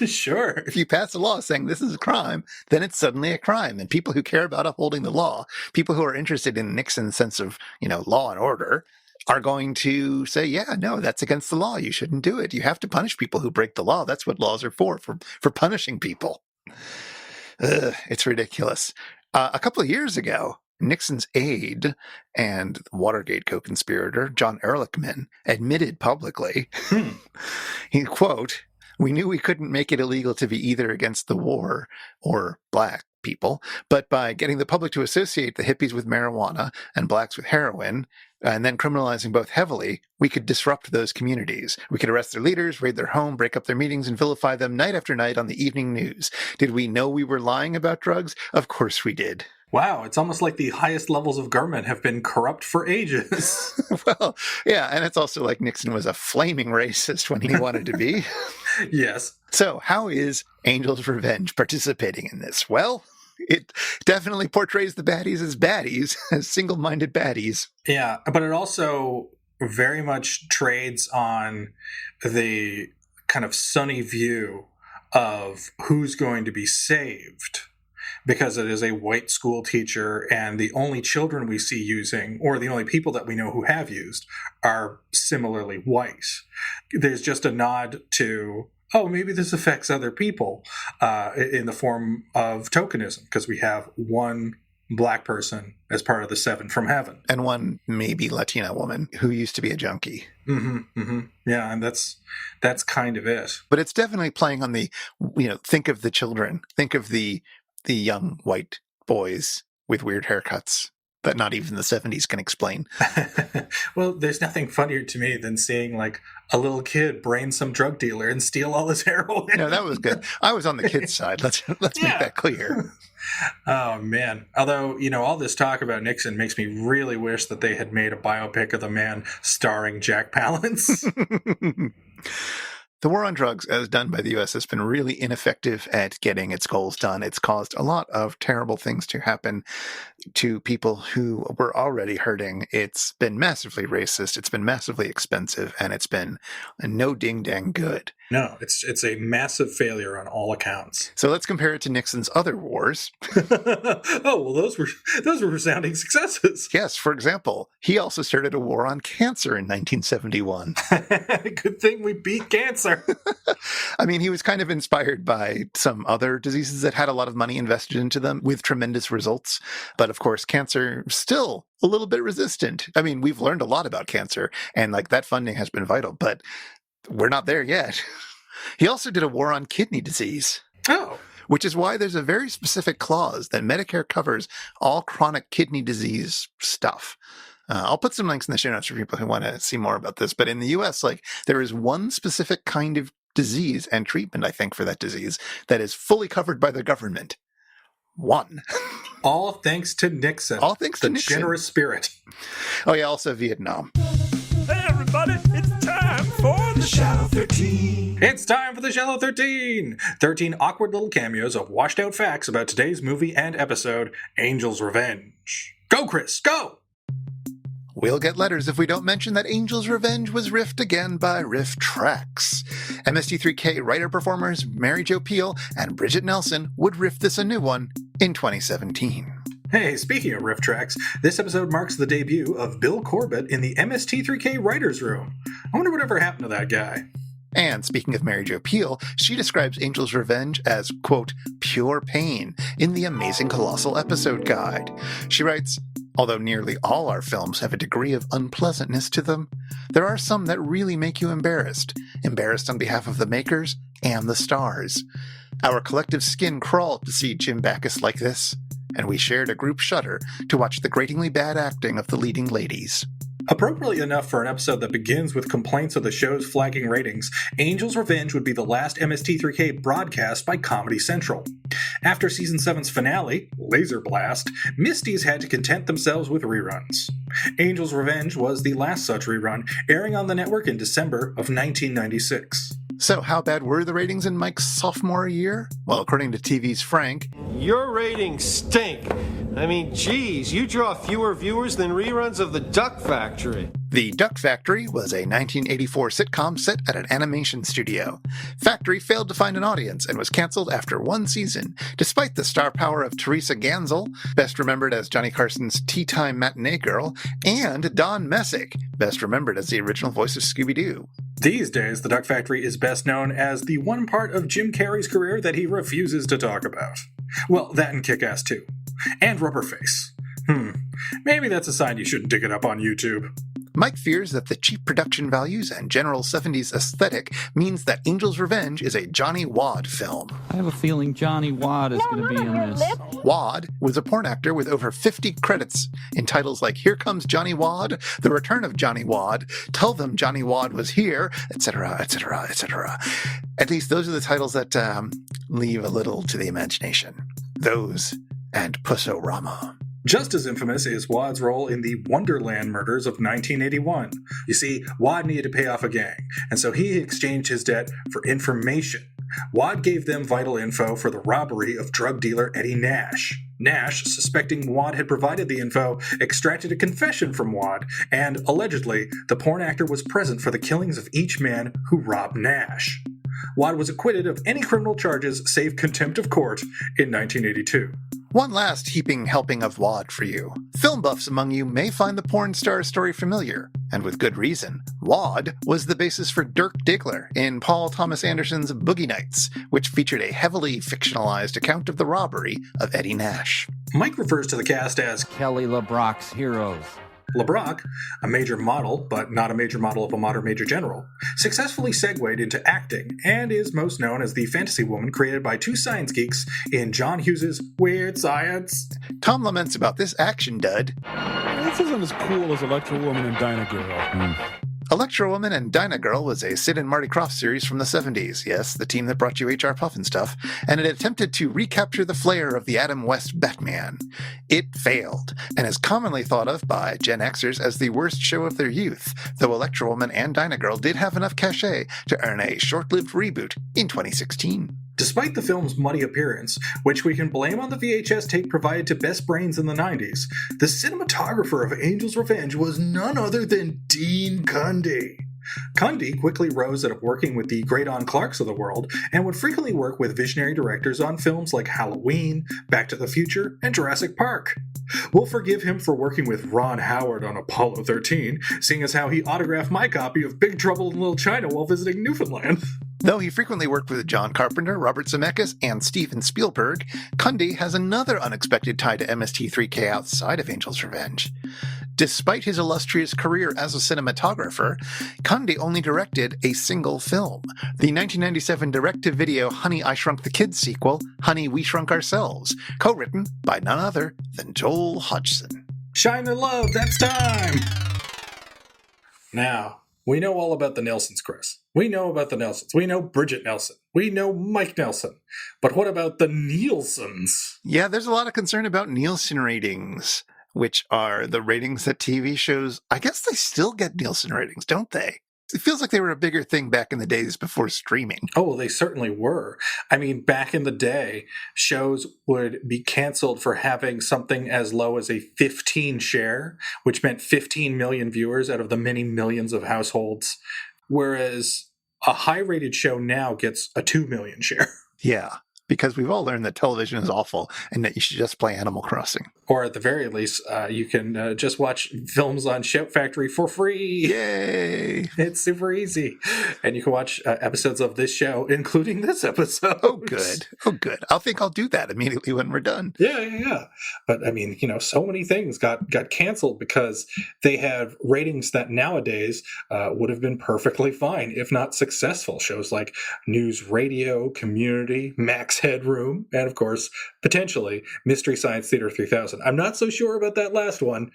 Sure. If you pass a law saying this is a crime, then it's suddenly a crime. And people who care about upholding the law, people who are interested in Nixon's sense of, law and order, are going to say, yeah, no, that's against the law. You shouldn't do it. You have to punish people who break the law. That's what laws are for punishing people. It's ridiculous. A couple of years ago, Nixon's aide and Watergate co-conspirator John Ehrlichman admitted publicly, he, quote, "We knew we couldn't make it illegal to be either against the war or black people, but by getting the public to associate the hippies with marijuana and blacks with heroin, and then criminalizing both heavily, we could disrupt those communities. We could arrest their leaders, raid their home, break up their meetings, and vilify them night after night on the evening news. Did we know we were lying about drugs? Of course we did." Wow, it's almost like the highest levels of government have been corrupt for ages. Well, yeah, and it's also like Nixon was a flaming racist when he wanted to be. Yes. So how is Angel's Revenge participating in this? Well, it definitely portrays the baddies, as single-minded baddies. Yeah, but it also very much trades on the kind of sunny view of who's going to be saved, because it is a white school teacher, and the only children we see using, or the only people that we know who have used, are similarly white. There's just a nod to, maybe this affects other people in the form of tokenism, because we have one black person as part of the 7 from heaven. And one maybe Latina woman who used to be a junkie. Yeah, and that's kind of it. But it's definitely playing on the, think of the children. Think of the young white boys with weird haircuts that not even the 70s can explain. Well, there's nothing funnier to me than seeing like a little kid brain some drug dealer and steal all his heroin. No, that was good. I was on the kid's side. Let's make that clear. Oh, man. Although, all this talk about Nixon makes me really wish that they had made a biopic of the man starring Jack Palance. The war on drugs, as done by the U.S., has been really ineffective at getting its goals done. It's caused a lot of terrible things to happen to people who were already hurting. It's been massively racist, it's been massively expensive, and it's been no ding-dang good. No, it's a massive failure on all accounts. So let's compare it to Nixon's other wars. Those were resounding successes. Yes, for example, he also started a war on cancer in 1971. Good thing we beat cancer. I mean, he was kind of inspired by some other diseases that had a lot of money invested into them with tremendous results. But of course, cancer still a little bit resistant. I mean, we've learned a lot about cancer, and like that funding has been vital, but we're not there yet. He also did a war on kidney disease. Oh. Which is why there's a very specific clause that Medicare covers all chronic kidney disease stuff. I'll put some links in the show notes for people who want to see more about this. But in the U.S., there is one specific kind of disease and treatment, I think, for that disease that is fully covered by the government. One. All thanks to Nixon. All thanks to Nixon. Generous spirit. Oh, yeah, also Vietnam. Hey, everybody, it's time for the Shallow 13. It's time for the Shallow 13. 13 awkward little cameos of washed out facts about today's movie and episode, Angel's Revenge. Go, Chris, go! We'll get letters if we don't mention that Angel's Revenge was riffed again by Riff Tracks. MST3K writer-performers Mary Jo Pehl and Bridget Nelson would riff this a new one in 2017. Hey, speaking of riff tracks, this episode marks the debut of Bill Corbett in the MST3K writer's room. I wonder whatever happened to that guy. And speaking of Mary Jo Pehl, she describes Angel's Revenge as, quote, pure pain in the Amazing Colossal Episode Guide. She writes, although nearly all our films have a degree of unpleasantness to them, there are some that really make you embarrassed. Embarrassed on behalf of the makers and the stars. Our collective skin crawled to see Jim Backus like this, and we shared a group shudder to watch the gratingly bad acting of the leading ladies. Appropriately enough for an episode that begins with complaints of the show's flagging ratings, Angel's Revenge would be the last MST3K broadcast by Comedy Central. After Season 7's finale, Laser Blast, Misties had to content themselves with reruns. Angel's Revenge was the last such rerun, airing on the network in December of 1996. So how bad were the ratings in Mike's sophomore year? Well, according to TV's Frank, Your ratings stink. I mean, geez, you draw fewer viewers than reruns of The Duck Factory. The Duck Factory was a 1984 sitcom set at an animation studio. Factory failed to find an audience and was canceled after one season, despite the star power of Teresa Gansel, best remembered as Johnny Carson's Tea Time Matinee Girl, and Don Messick, best remembered as the original voice of Scooby-Doo. These days, The Duck Factory is best known as the one part of Jim Carrey's career that he refuses to talk about. Well, that and Kick-Ass 2. And Rubberface. Maybe that's a sign you shouldn't dig it up on YouTube. Mike fears that the cheap production values and general 70s aesthetic means that Angel's Revenge is a Johnny Wad film. I have a feeling Johnny Wad is going to be in this. Wad was a porn actor with over 50 credits in titles like Here Comes Johnny Wad, The Return of Johnny Wad, Tell Them Johnny Wad Was Here, etc., etc., etc. At least those are the titles that leave a little to the imagination. Those and Puss-O-Rama. Just as infamous is Wad's role in the Wonderland murders of 1981. You see, Wad needed to pay off a gang, and so he exchanged his debt for information. Wad gave them vital info for the robbery of drug dealer Eddie Nash. Nash, suspecting Wad had provided the info, extracted a confession from Wad, and, allegedly, the porn actor was present for the killings of each man who robbed Nash. Wad was acquitted of any criminal charges save contempt of court in 1982. One last heaping helping of Wad for you. Film buffs among you may find the porn star story familiar, and with good reason. Wad was the basis for Dirk Diggler in Paul Thomas Anderson's Boogie Nights, which featured a heavily fictionalized account of the robbery of Eddie Nash. Mike refers to the cast as Kelly LeBrock's Heroes. LeBrock, a major model, but not a major model of a modern major general, successfully segued into acting and is most known as the fantasy woman created by two science geeks in John Hughes's Weird Science. Tom laments about this action dud. This isn't as cool as Electro Woman and Dinah Girl. Electro Woman and Dinah Girl was a Sid and Marty Krofft series from the 70s, yes, the team that brought you HR Puff and stuff, and it attempted to recapture the flair of the Adam West Batman. It failed, and is commonly thought of by Gen Xers as the worst show of their youth, though Electro Woman and Dinah Girl did have enough cachet to earn a short-lived reboot in 2016. Despite the film's muddy appearance, which we can blame on the VHS tape provided to Best Brains in the 90s, the cinematographer of Angel's Revenge was none other than Dean Cundy. Cundy quickly rose out of working with the Graydon Clarks of the world and would frequently work with visionary directors on films like Halloween, Back to the Future, and Jurassic Park. We'll forgive him for working with Ron Howard on Apollo 13, seeing as how he autographed my copy of Big Trouble in Little China while visiting Newfoundland. Though he frequently worked with John Carpenter, Robert Zemeckis, and Steven Spielberg, Cundy has another unexpected tie to MST3K outside of Angel's Revenge. Despite his illustrious career as a cinematographer, Conde only directed a single film, the 1997 direct-to-video Honey, I Shrunk the Kids sequel, Honey, We Shrunk Ourselves, co-written by none other than Joel Hodgson. Shine the love, that's time! Now, we know all about the Nelsons, Chris. We know about the Nelsons. We know Bridget Nelson. We know Mike Nelson. But what about the Nielsen's? Yeah, there's a lot of concern about Nielsen ratings, which are the ratings that TV shows, I guess they still get Nielsen ratings, don't they? It feels like they were a bigger thing back in the days before streaming. Oh, they certainly were. I mean, back in the day, shows would be canceled for having something as low as a 15 share, which meant 15 million viewers out of the many millions of households, whereas a high-rated show now gets a 2 million share. Yeah, because we've all learned that television is awful and that you should just play Animal Crossing. Or at the very least, you can just watch films on Shout Factory for free. Yay! It's super easy. And you can watch episodes of this show, including this episode. Oh, good. Oh, good. I think I'll do that immediately when we're done. Yeah. But, I mean, so many things got canceled because they have ratings that nowadays would have been perfectly fine, if not successful. Shows like News Radio, Community, Max Headroom, and, of course, potentially Mystery Science Theater 3000. I'm not so sure about that last one,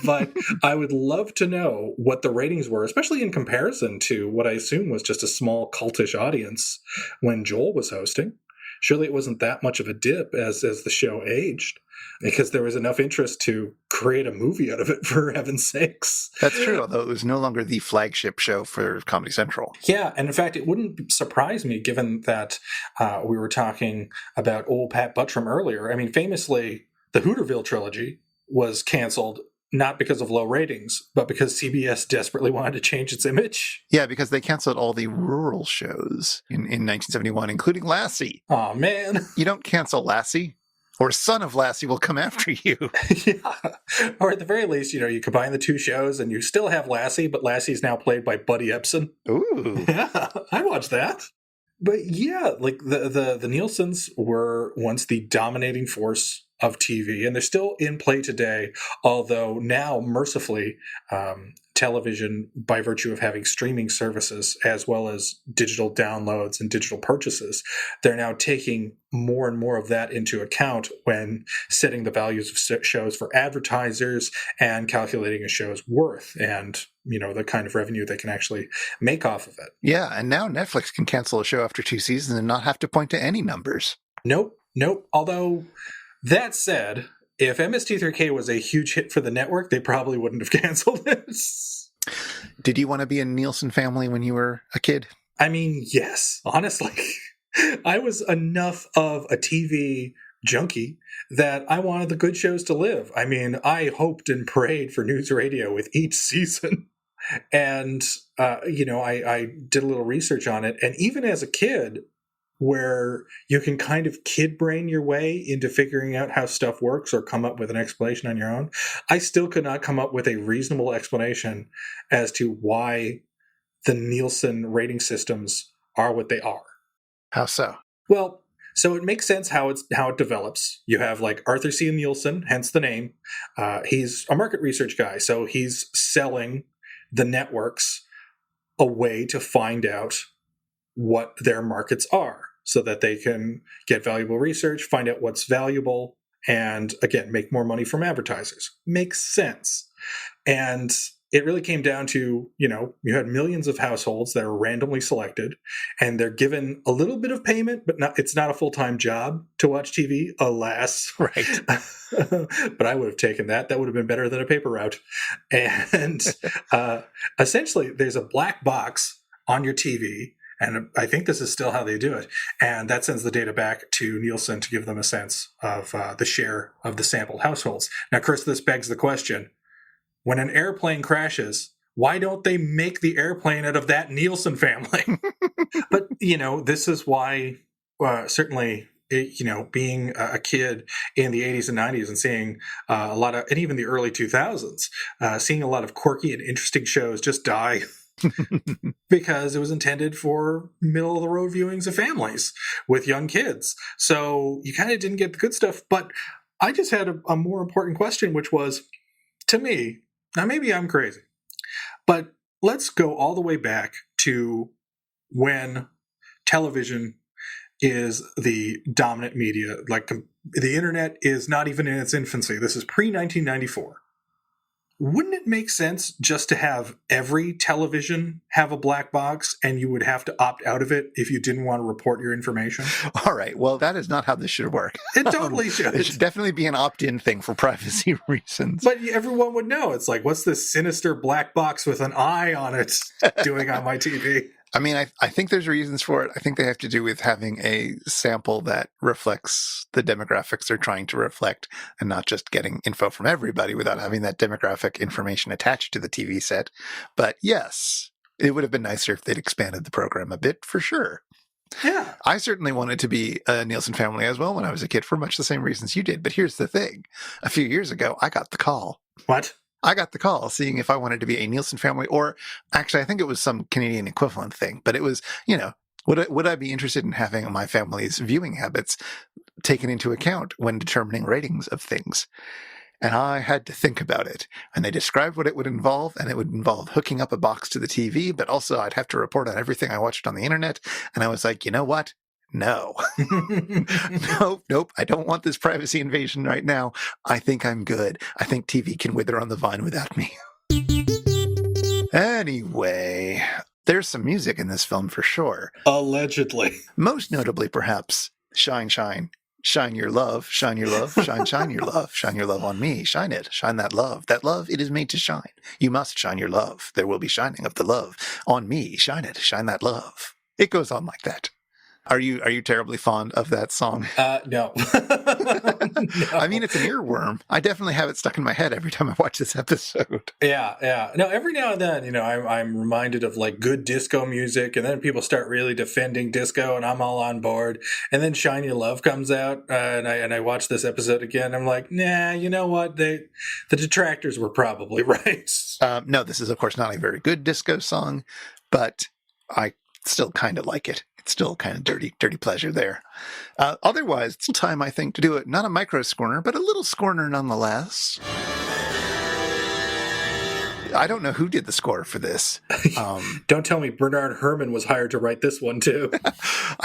but I would love to know what the ratings were, especially in comparison to what I assume was just a small cultish audience when Joel was hosting. Surely it wasn't that much of a dip as the show aged, because there was enough interest to create a movie out of it, for heaven's sakes. That's true, although it was no longer the flagship show for Comedy Central. Yeah, and in fact, it wouldn't surprise me, given that we were talking about old Pat Buttrum earlier. I mean, famously, the Hooterville trilogy was canceled not because of low ratings, but because CBS desperately wanted to change its image. Yeah, because they canceled all the rural shows in 1971, including Lassie. Oh, man. You don't cancel Lassie, or Son of Lassie will come after you. Yeah. Or at the very least, you combine the two shows and you still have Lassie, but Lassie's now played by Buddy Ebsen. Ooh. Yeah, I'd watch that. But yeah, like the Nielsen's were once the dominating force of TV, and they're still in play today, although now, mercifully, television, by virtue of having streaming services as well as digital downloads and digital purchases, they're now taking more and more of that into account when setting the values of shows for advertisers and calculating a show's worth and, the kind of revenue they can actually make off of it. Yeah, and now Netflix can cancel a show after 2 seasons and not have to point to any numbers. Nope. Although, that said, if MST3K was a huge hit for the network, they probably wouldn't have canceled this. Did you want to be a Nielsen family when you were a kid? I mean, yes, honestly. I was enough of a TV junkie that I wanted the good shows to live. I mean, I hoped and prayed for News Radio with each season. And, I did a little research on it. And even as a kid, where you can kind of kid brain your way into figuring out how stuff works or come up with an explanation on your own, I still could not come up with a reasonable explanation as to why the Nielsen rating systems are what they are. How so? Well, so it makes sense how it develops. You have like Arthur C. Nielsen, hence the name. He's a market research guy, so he's selling the networks a way to find out what their markets are so that they can get valuable research, find out what's valuable, and again, make more money from advertisers. Makes sense. And it really came down to, you had millions of households that are randomly selected, and they're given a little bit of payment, but it's not a full-time job to watch TV, alas. Right. But I would have taken that. That would have been better than a paper route. And essentially, there's a black box on your TV, and I think this is still how they do it. And that sends the data back to Nielsen to give them a sense of the share of the sampled households. Now, Chris, this begs the question, when an airplane crashes, why don't they make the airplane out of that Nielsen family? But, this is why certainly, being a kid in the 80s and 90s and seeing a lot of, and even the early 2000s, seeing a lot of quirky and interesting shows just die because it was intended for middle-of-the-road viewings of families with young kids. So you kind of didn't get the good stuff. But I just had a more important question, which was, to me, now maybe I'm crazy, but let's go all the way back to when television is the dominant media. Like the internet is not even in its infancy. This is pre-1994. Wouldn't it make sense just to have every television have a black box and you would have to opt out of it if you didn't want to report your information? All right. Well, that is not how this should work. It totally should. It should definitely be an opt-in thing for privacy reasons. But everyone would know. It's like, what's this sinister black box with an eye on it doing on my TV? I mean, I think there's reasons for it. I think they have to do with having a sample that reflects the demographics they're trying to reflect and not just getting info from everybody without having that demographic information attached to the TV set. But yes, it would have been nicer if they'd expanded the program a bit, for sure. Yeah. I certainly wanted to be a Nielsen family as well when I was a kid for much the same reasons you did. But here's the thing. A few years ago, I got the call. What? I got the call seeing if I wanted to be a Nielsen family, or actually, I think it was some Canadian equivalent thing, but it was, would I be interested in having my family's viewing habits taken into account when determining ratings of things? And I had to think about it. And they described what it would involve, and it would involve hooking up a box to the TV, but also I'd have to report on everything I watched on the internet. And I was like, you know what? No. Nope. I don't want this privacy invasion right now. I think I'm good. I think TV can wither on the vine without me. Anyway, there's some music in this film for sure. Allegedly. Most notably, perhaps, Shine, Shine. Shine your love, shine your love, shine your love, shine your love on me, shine it, shine that love. That love, it is made to shine. You must shine your love. There will be shining of the love on me, shine it, shine that love. It goes on like that. Are you terribly fond of that song? No. No. I mean, it's an earworm. I definitely have it stuck in my head every time I watch this episode. Yeah. No, every now and then, I'm reminded of like good disco music, and then people start really defending disco, and I'm all on board. And then "Shine Your Love" comes out, and I watch this episode again. I'm like, nah, you know what? The detractors were probably right. No, this is of course not a very good disco song, but I still kind of like it. It's still kind of dirty pleasure there. Otherwise, it's time, I think, to do it. Not a micro scorner, but a little scorner nonetheless. I don't know who did the score for this. Don't tell me Bernard Herrmann was hired to write this one, too.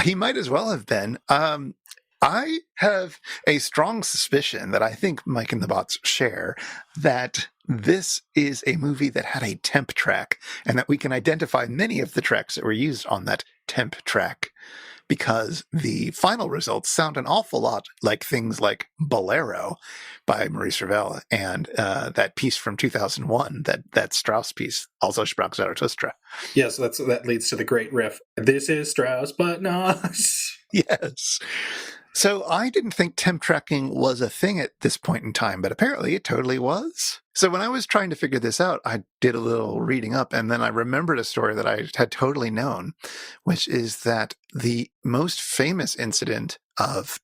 He might as well have been. I have a strong suspicion that I think Mike and the Bots share that this is a movie that had a temp track, and that we can identify many of the tracks that were used on that temp track because the final results sound an awful lot like things like Bolero by Maurice Ravel and that piece from 2001, that Strauss piece, also Sprach Zarathustra. Yes, that leads to the great riff. This is Strauss, but not. Yes. So I didn't think temp tracking was a thing at this point in time, but apparently it totally was. So when I was trying to figure this out, I did a little reading up, and then I remembered a story that I had totally known, which is that the most famous incident of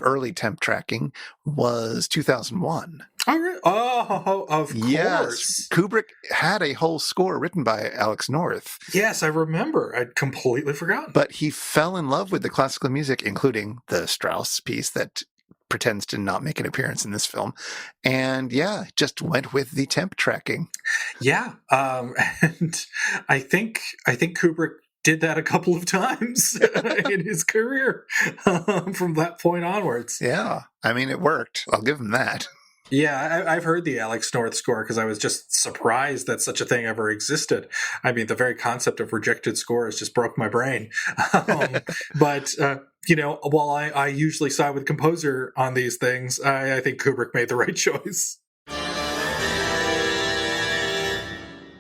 early temp tracking, was 2001. Oh, of course. Yes. Kubrick had a whole score written by Alex North. Yes, I remember. I'd completely forgotten. But he fell in love with the classical music, including the Strauss piece that pretends to not make an appearance in this film. And just went with the temp tracking. Yeah. And I think Kubrick did that a couple of times in his career from that point onwards. Yeah. I mean, it worked. I'll give him that. Yeah, I've heard the Alex North score because I was just surprised that such a thing ever existed. I mean, the very concept of rejected scores just broke my brain. But while I usually side with composer on these things, I think Kubrick made the right choice.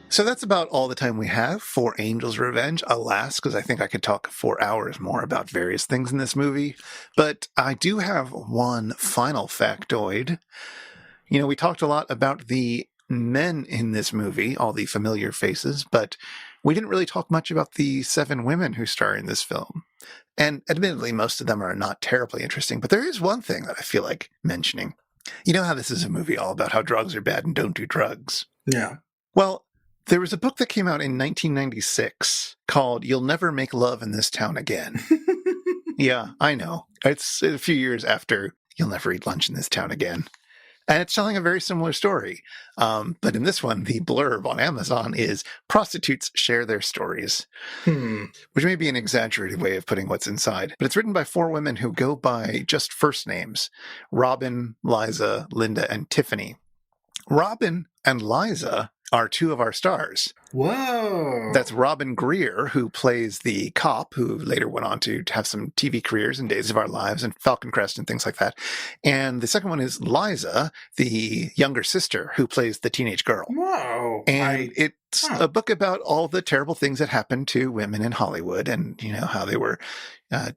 So that's about all the time we have for Angel's Revenge, alas, because I think I could talk 4 hours more about various things in this movie. But I do have one final factoid. We talked a lot about the men in this movie, all the familiar faces, but we didn't really talk much about the 7 women who star in this film. And admittedly, most of them are not terribly interesting, but there is one thing that I feel like mentioning. You know how this is a movie all about how drugs are bad and don't do drugs? Yeah. Well, there was a book that came out in 1996 called You'll Never Make Love in This Town Again. Yeah, I know. It's a few years after You'll Never Eat Lunch in This Town Again. And it's telling a very similar story. But in this one, the blurb on Amazon is prostitutes share their stories, which may be an exaggerated way of putting what's inside. But it's written by 4 women who go by just first names: Robin, Liza, Linda, and Tiffany. Robin and Liza are 2 of our stars. Whoa. That's Robin Greer, who plays the cop, who later went on to have some TV careers in Days of Our Lives and Falcon Crest and things like that. And the second one is Liza, the younger sister, who plays the teenage girl. Whoa. And it's a book about all the terrible things that happened to women in Hollywood, and, you know, how they were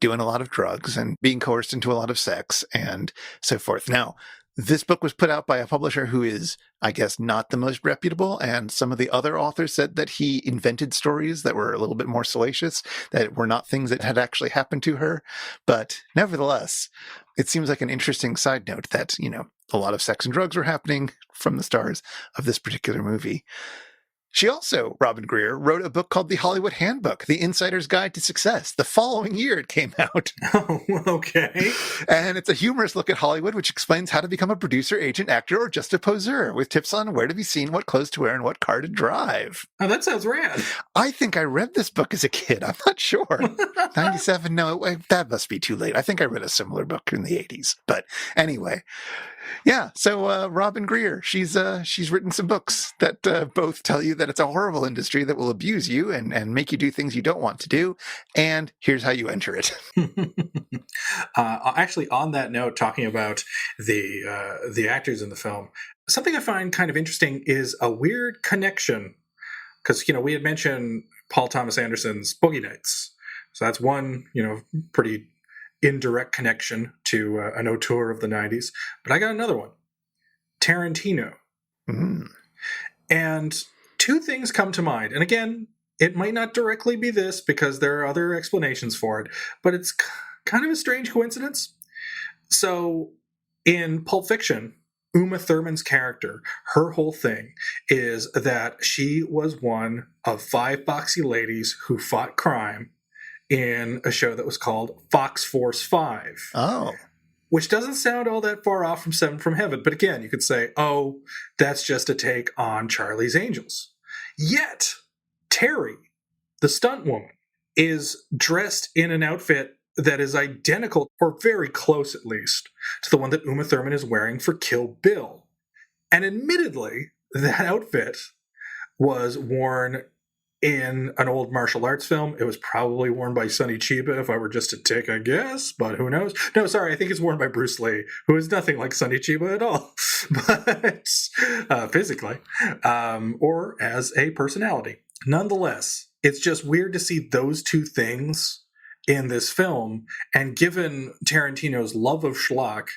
doing a lot of drugs and being coerced into a lot of sex and so forth. Now, this book was put out by a publisher who is, I guess, not the most reputable, and some of the other authors said that he invented stories that were a little bit more salacious, that were not things that had actually happened to her. But nevertheless, it seems like an interesting side note that, you know, a lot of sex and drugs were happening from the stars of this particular movie. She also, Robin Greer, wrote a book called The Hollywood Handbook, The Insider's Guide to Success. The following year it came out. Oh, okay. And it's a humorous look at Hollywood, which explains how to become a producer, agent, actor, or just a poseur, with tips on where to be seen, what clothes to wear, and what car to drive. Oh, that sounds rad. I think I read this book as a kid. I'm not sure. 97? No, that must be too late. I think I read a similar book in the 80s. But anyway. Yeah, so Robin Greer, she's written some books that both tell you that it's a horrible industry that will abuse you and make you do things you don't want to do, and here's how you enter it. Actually, on that note, talking about the actors in the film, something I find kind of interesting is a weird connection, because, you know, we had mentioned Paul Thomas Anderson's Boogie Nights, so that's one, you know, pretty indirect connection to an auteur of the 90s. But I got another one. Tarantino. And 2 things come to mind. And again, it might not directly be this because there are other explanations for it, but it's kind of a strange coincidence. So in Pulp Fiction, Uma Thurman's character, her whole thing is that she was one of 5 boxy ladies who fought crime in a show that was called Fox Force 5. Oh. Which doesn't sound all that far off from 7 from Heaven. But again, you could say, oh, that's just a take on Charlie's Angels. Yet, Terry, the stunt woman, is dressed in an outfit that is identical, or very close at least, to the one that Uma Thurman is wearing for Kill Bill. And admittedly, that outfit was worn in an old martial arts film. It was probably worn by Sonny Chiba, if I were just to take a guess, but who knows? No, sorry, I think it's worn by Bruce Lee, who is nothing like Sonny Chiba at all, but physically, or as a personality. Nonetheless, it's just weird to see those 2 things in this film, and given Tarantino's love of schlock,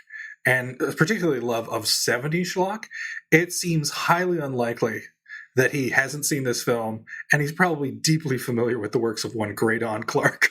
and particularly love of 70s schlock, it seems highly unlikely that he hasn't seen this film, and he's probably deeply familiar with the works of one Great Aunt Clark.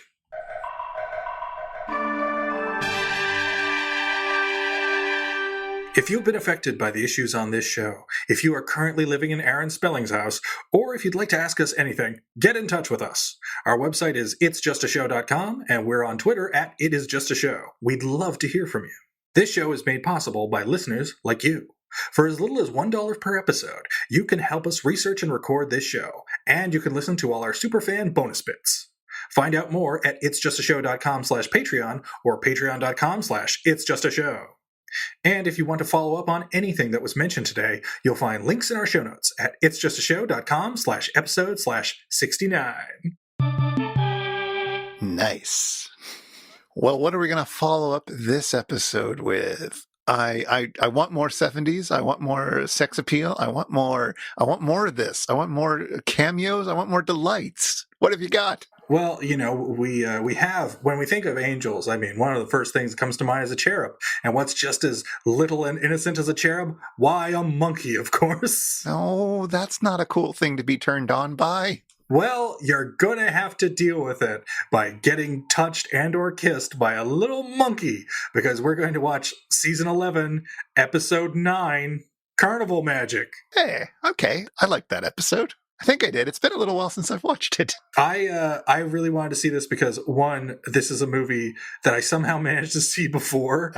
If you've been affected by the issues on this show, if you are currently living in Aaron Spelling's house, or if you'd like to ask us anything, get in touch with us. Our website is itsjustashow.com, and we're on Twitter at itisjustashow. We'd love to hear from you. This show is made possible by listeners like you. For as little as $1 per episode, you can help us research and record this show, and you can listen to all our superfan bonus bits. Find out more at itsjustashow.com/Patreon or patreon.com/itsjustashow. And if you want to follow up on anything that was mentioned today, you'll find links in our show notes at itsjustashow.com/episode/69. Nice. Well, what are we going to follow up this episode with? I want more 70s. I want more sex appeal. I want more of this. I want more cameos. I want more delights. What have you got? Well, you know, we have, when we think of angels, I mean, one of the first things that comes to mind is a cherub. And what's just as little and innocent as a cherub? Why, a monkey, of course. No, that's not a cool thing to be turned on by. Well, you're gonna have to deal with it by getting touched and or kissed by a little monkey, because we're going to watch season 11, episode 9, Carnival Magic. Hey, okay. I like that episode. I think I did. It's been a little while since I've watched it. I really wanted to see this because, one, this is a movie that I somehow managed to see before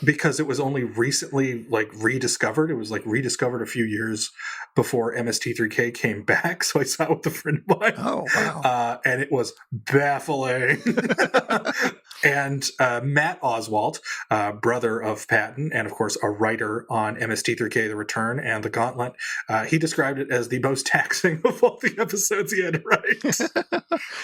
because it was only recently rediscovered. It was rediscovered a few years before MST3K came back, so I saw it with a friend of mine. Oh, wow. And it was baffling. And Matt Oswalt, brother of Patton, and of course a writer on MST3K, The Return, and The Gauntlet, he described it as the most taxing of all the episodes he had to write.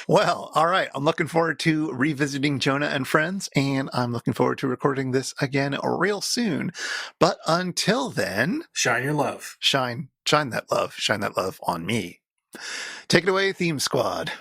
Well, all right. I'm looking forward to revisiting Jonah and Friends, and I'm looking forward to recording this again real soon. But until then, Shine your love. Shine that love on me. Take it away, Theme Squad.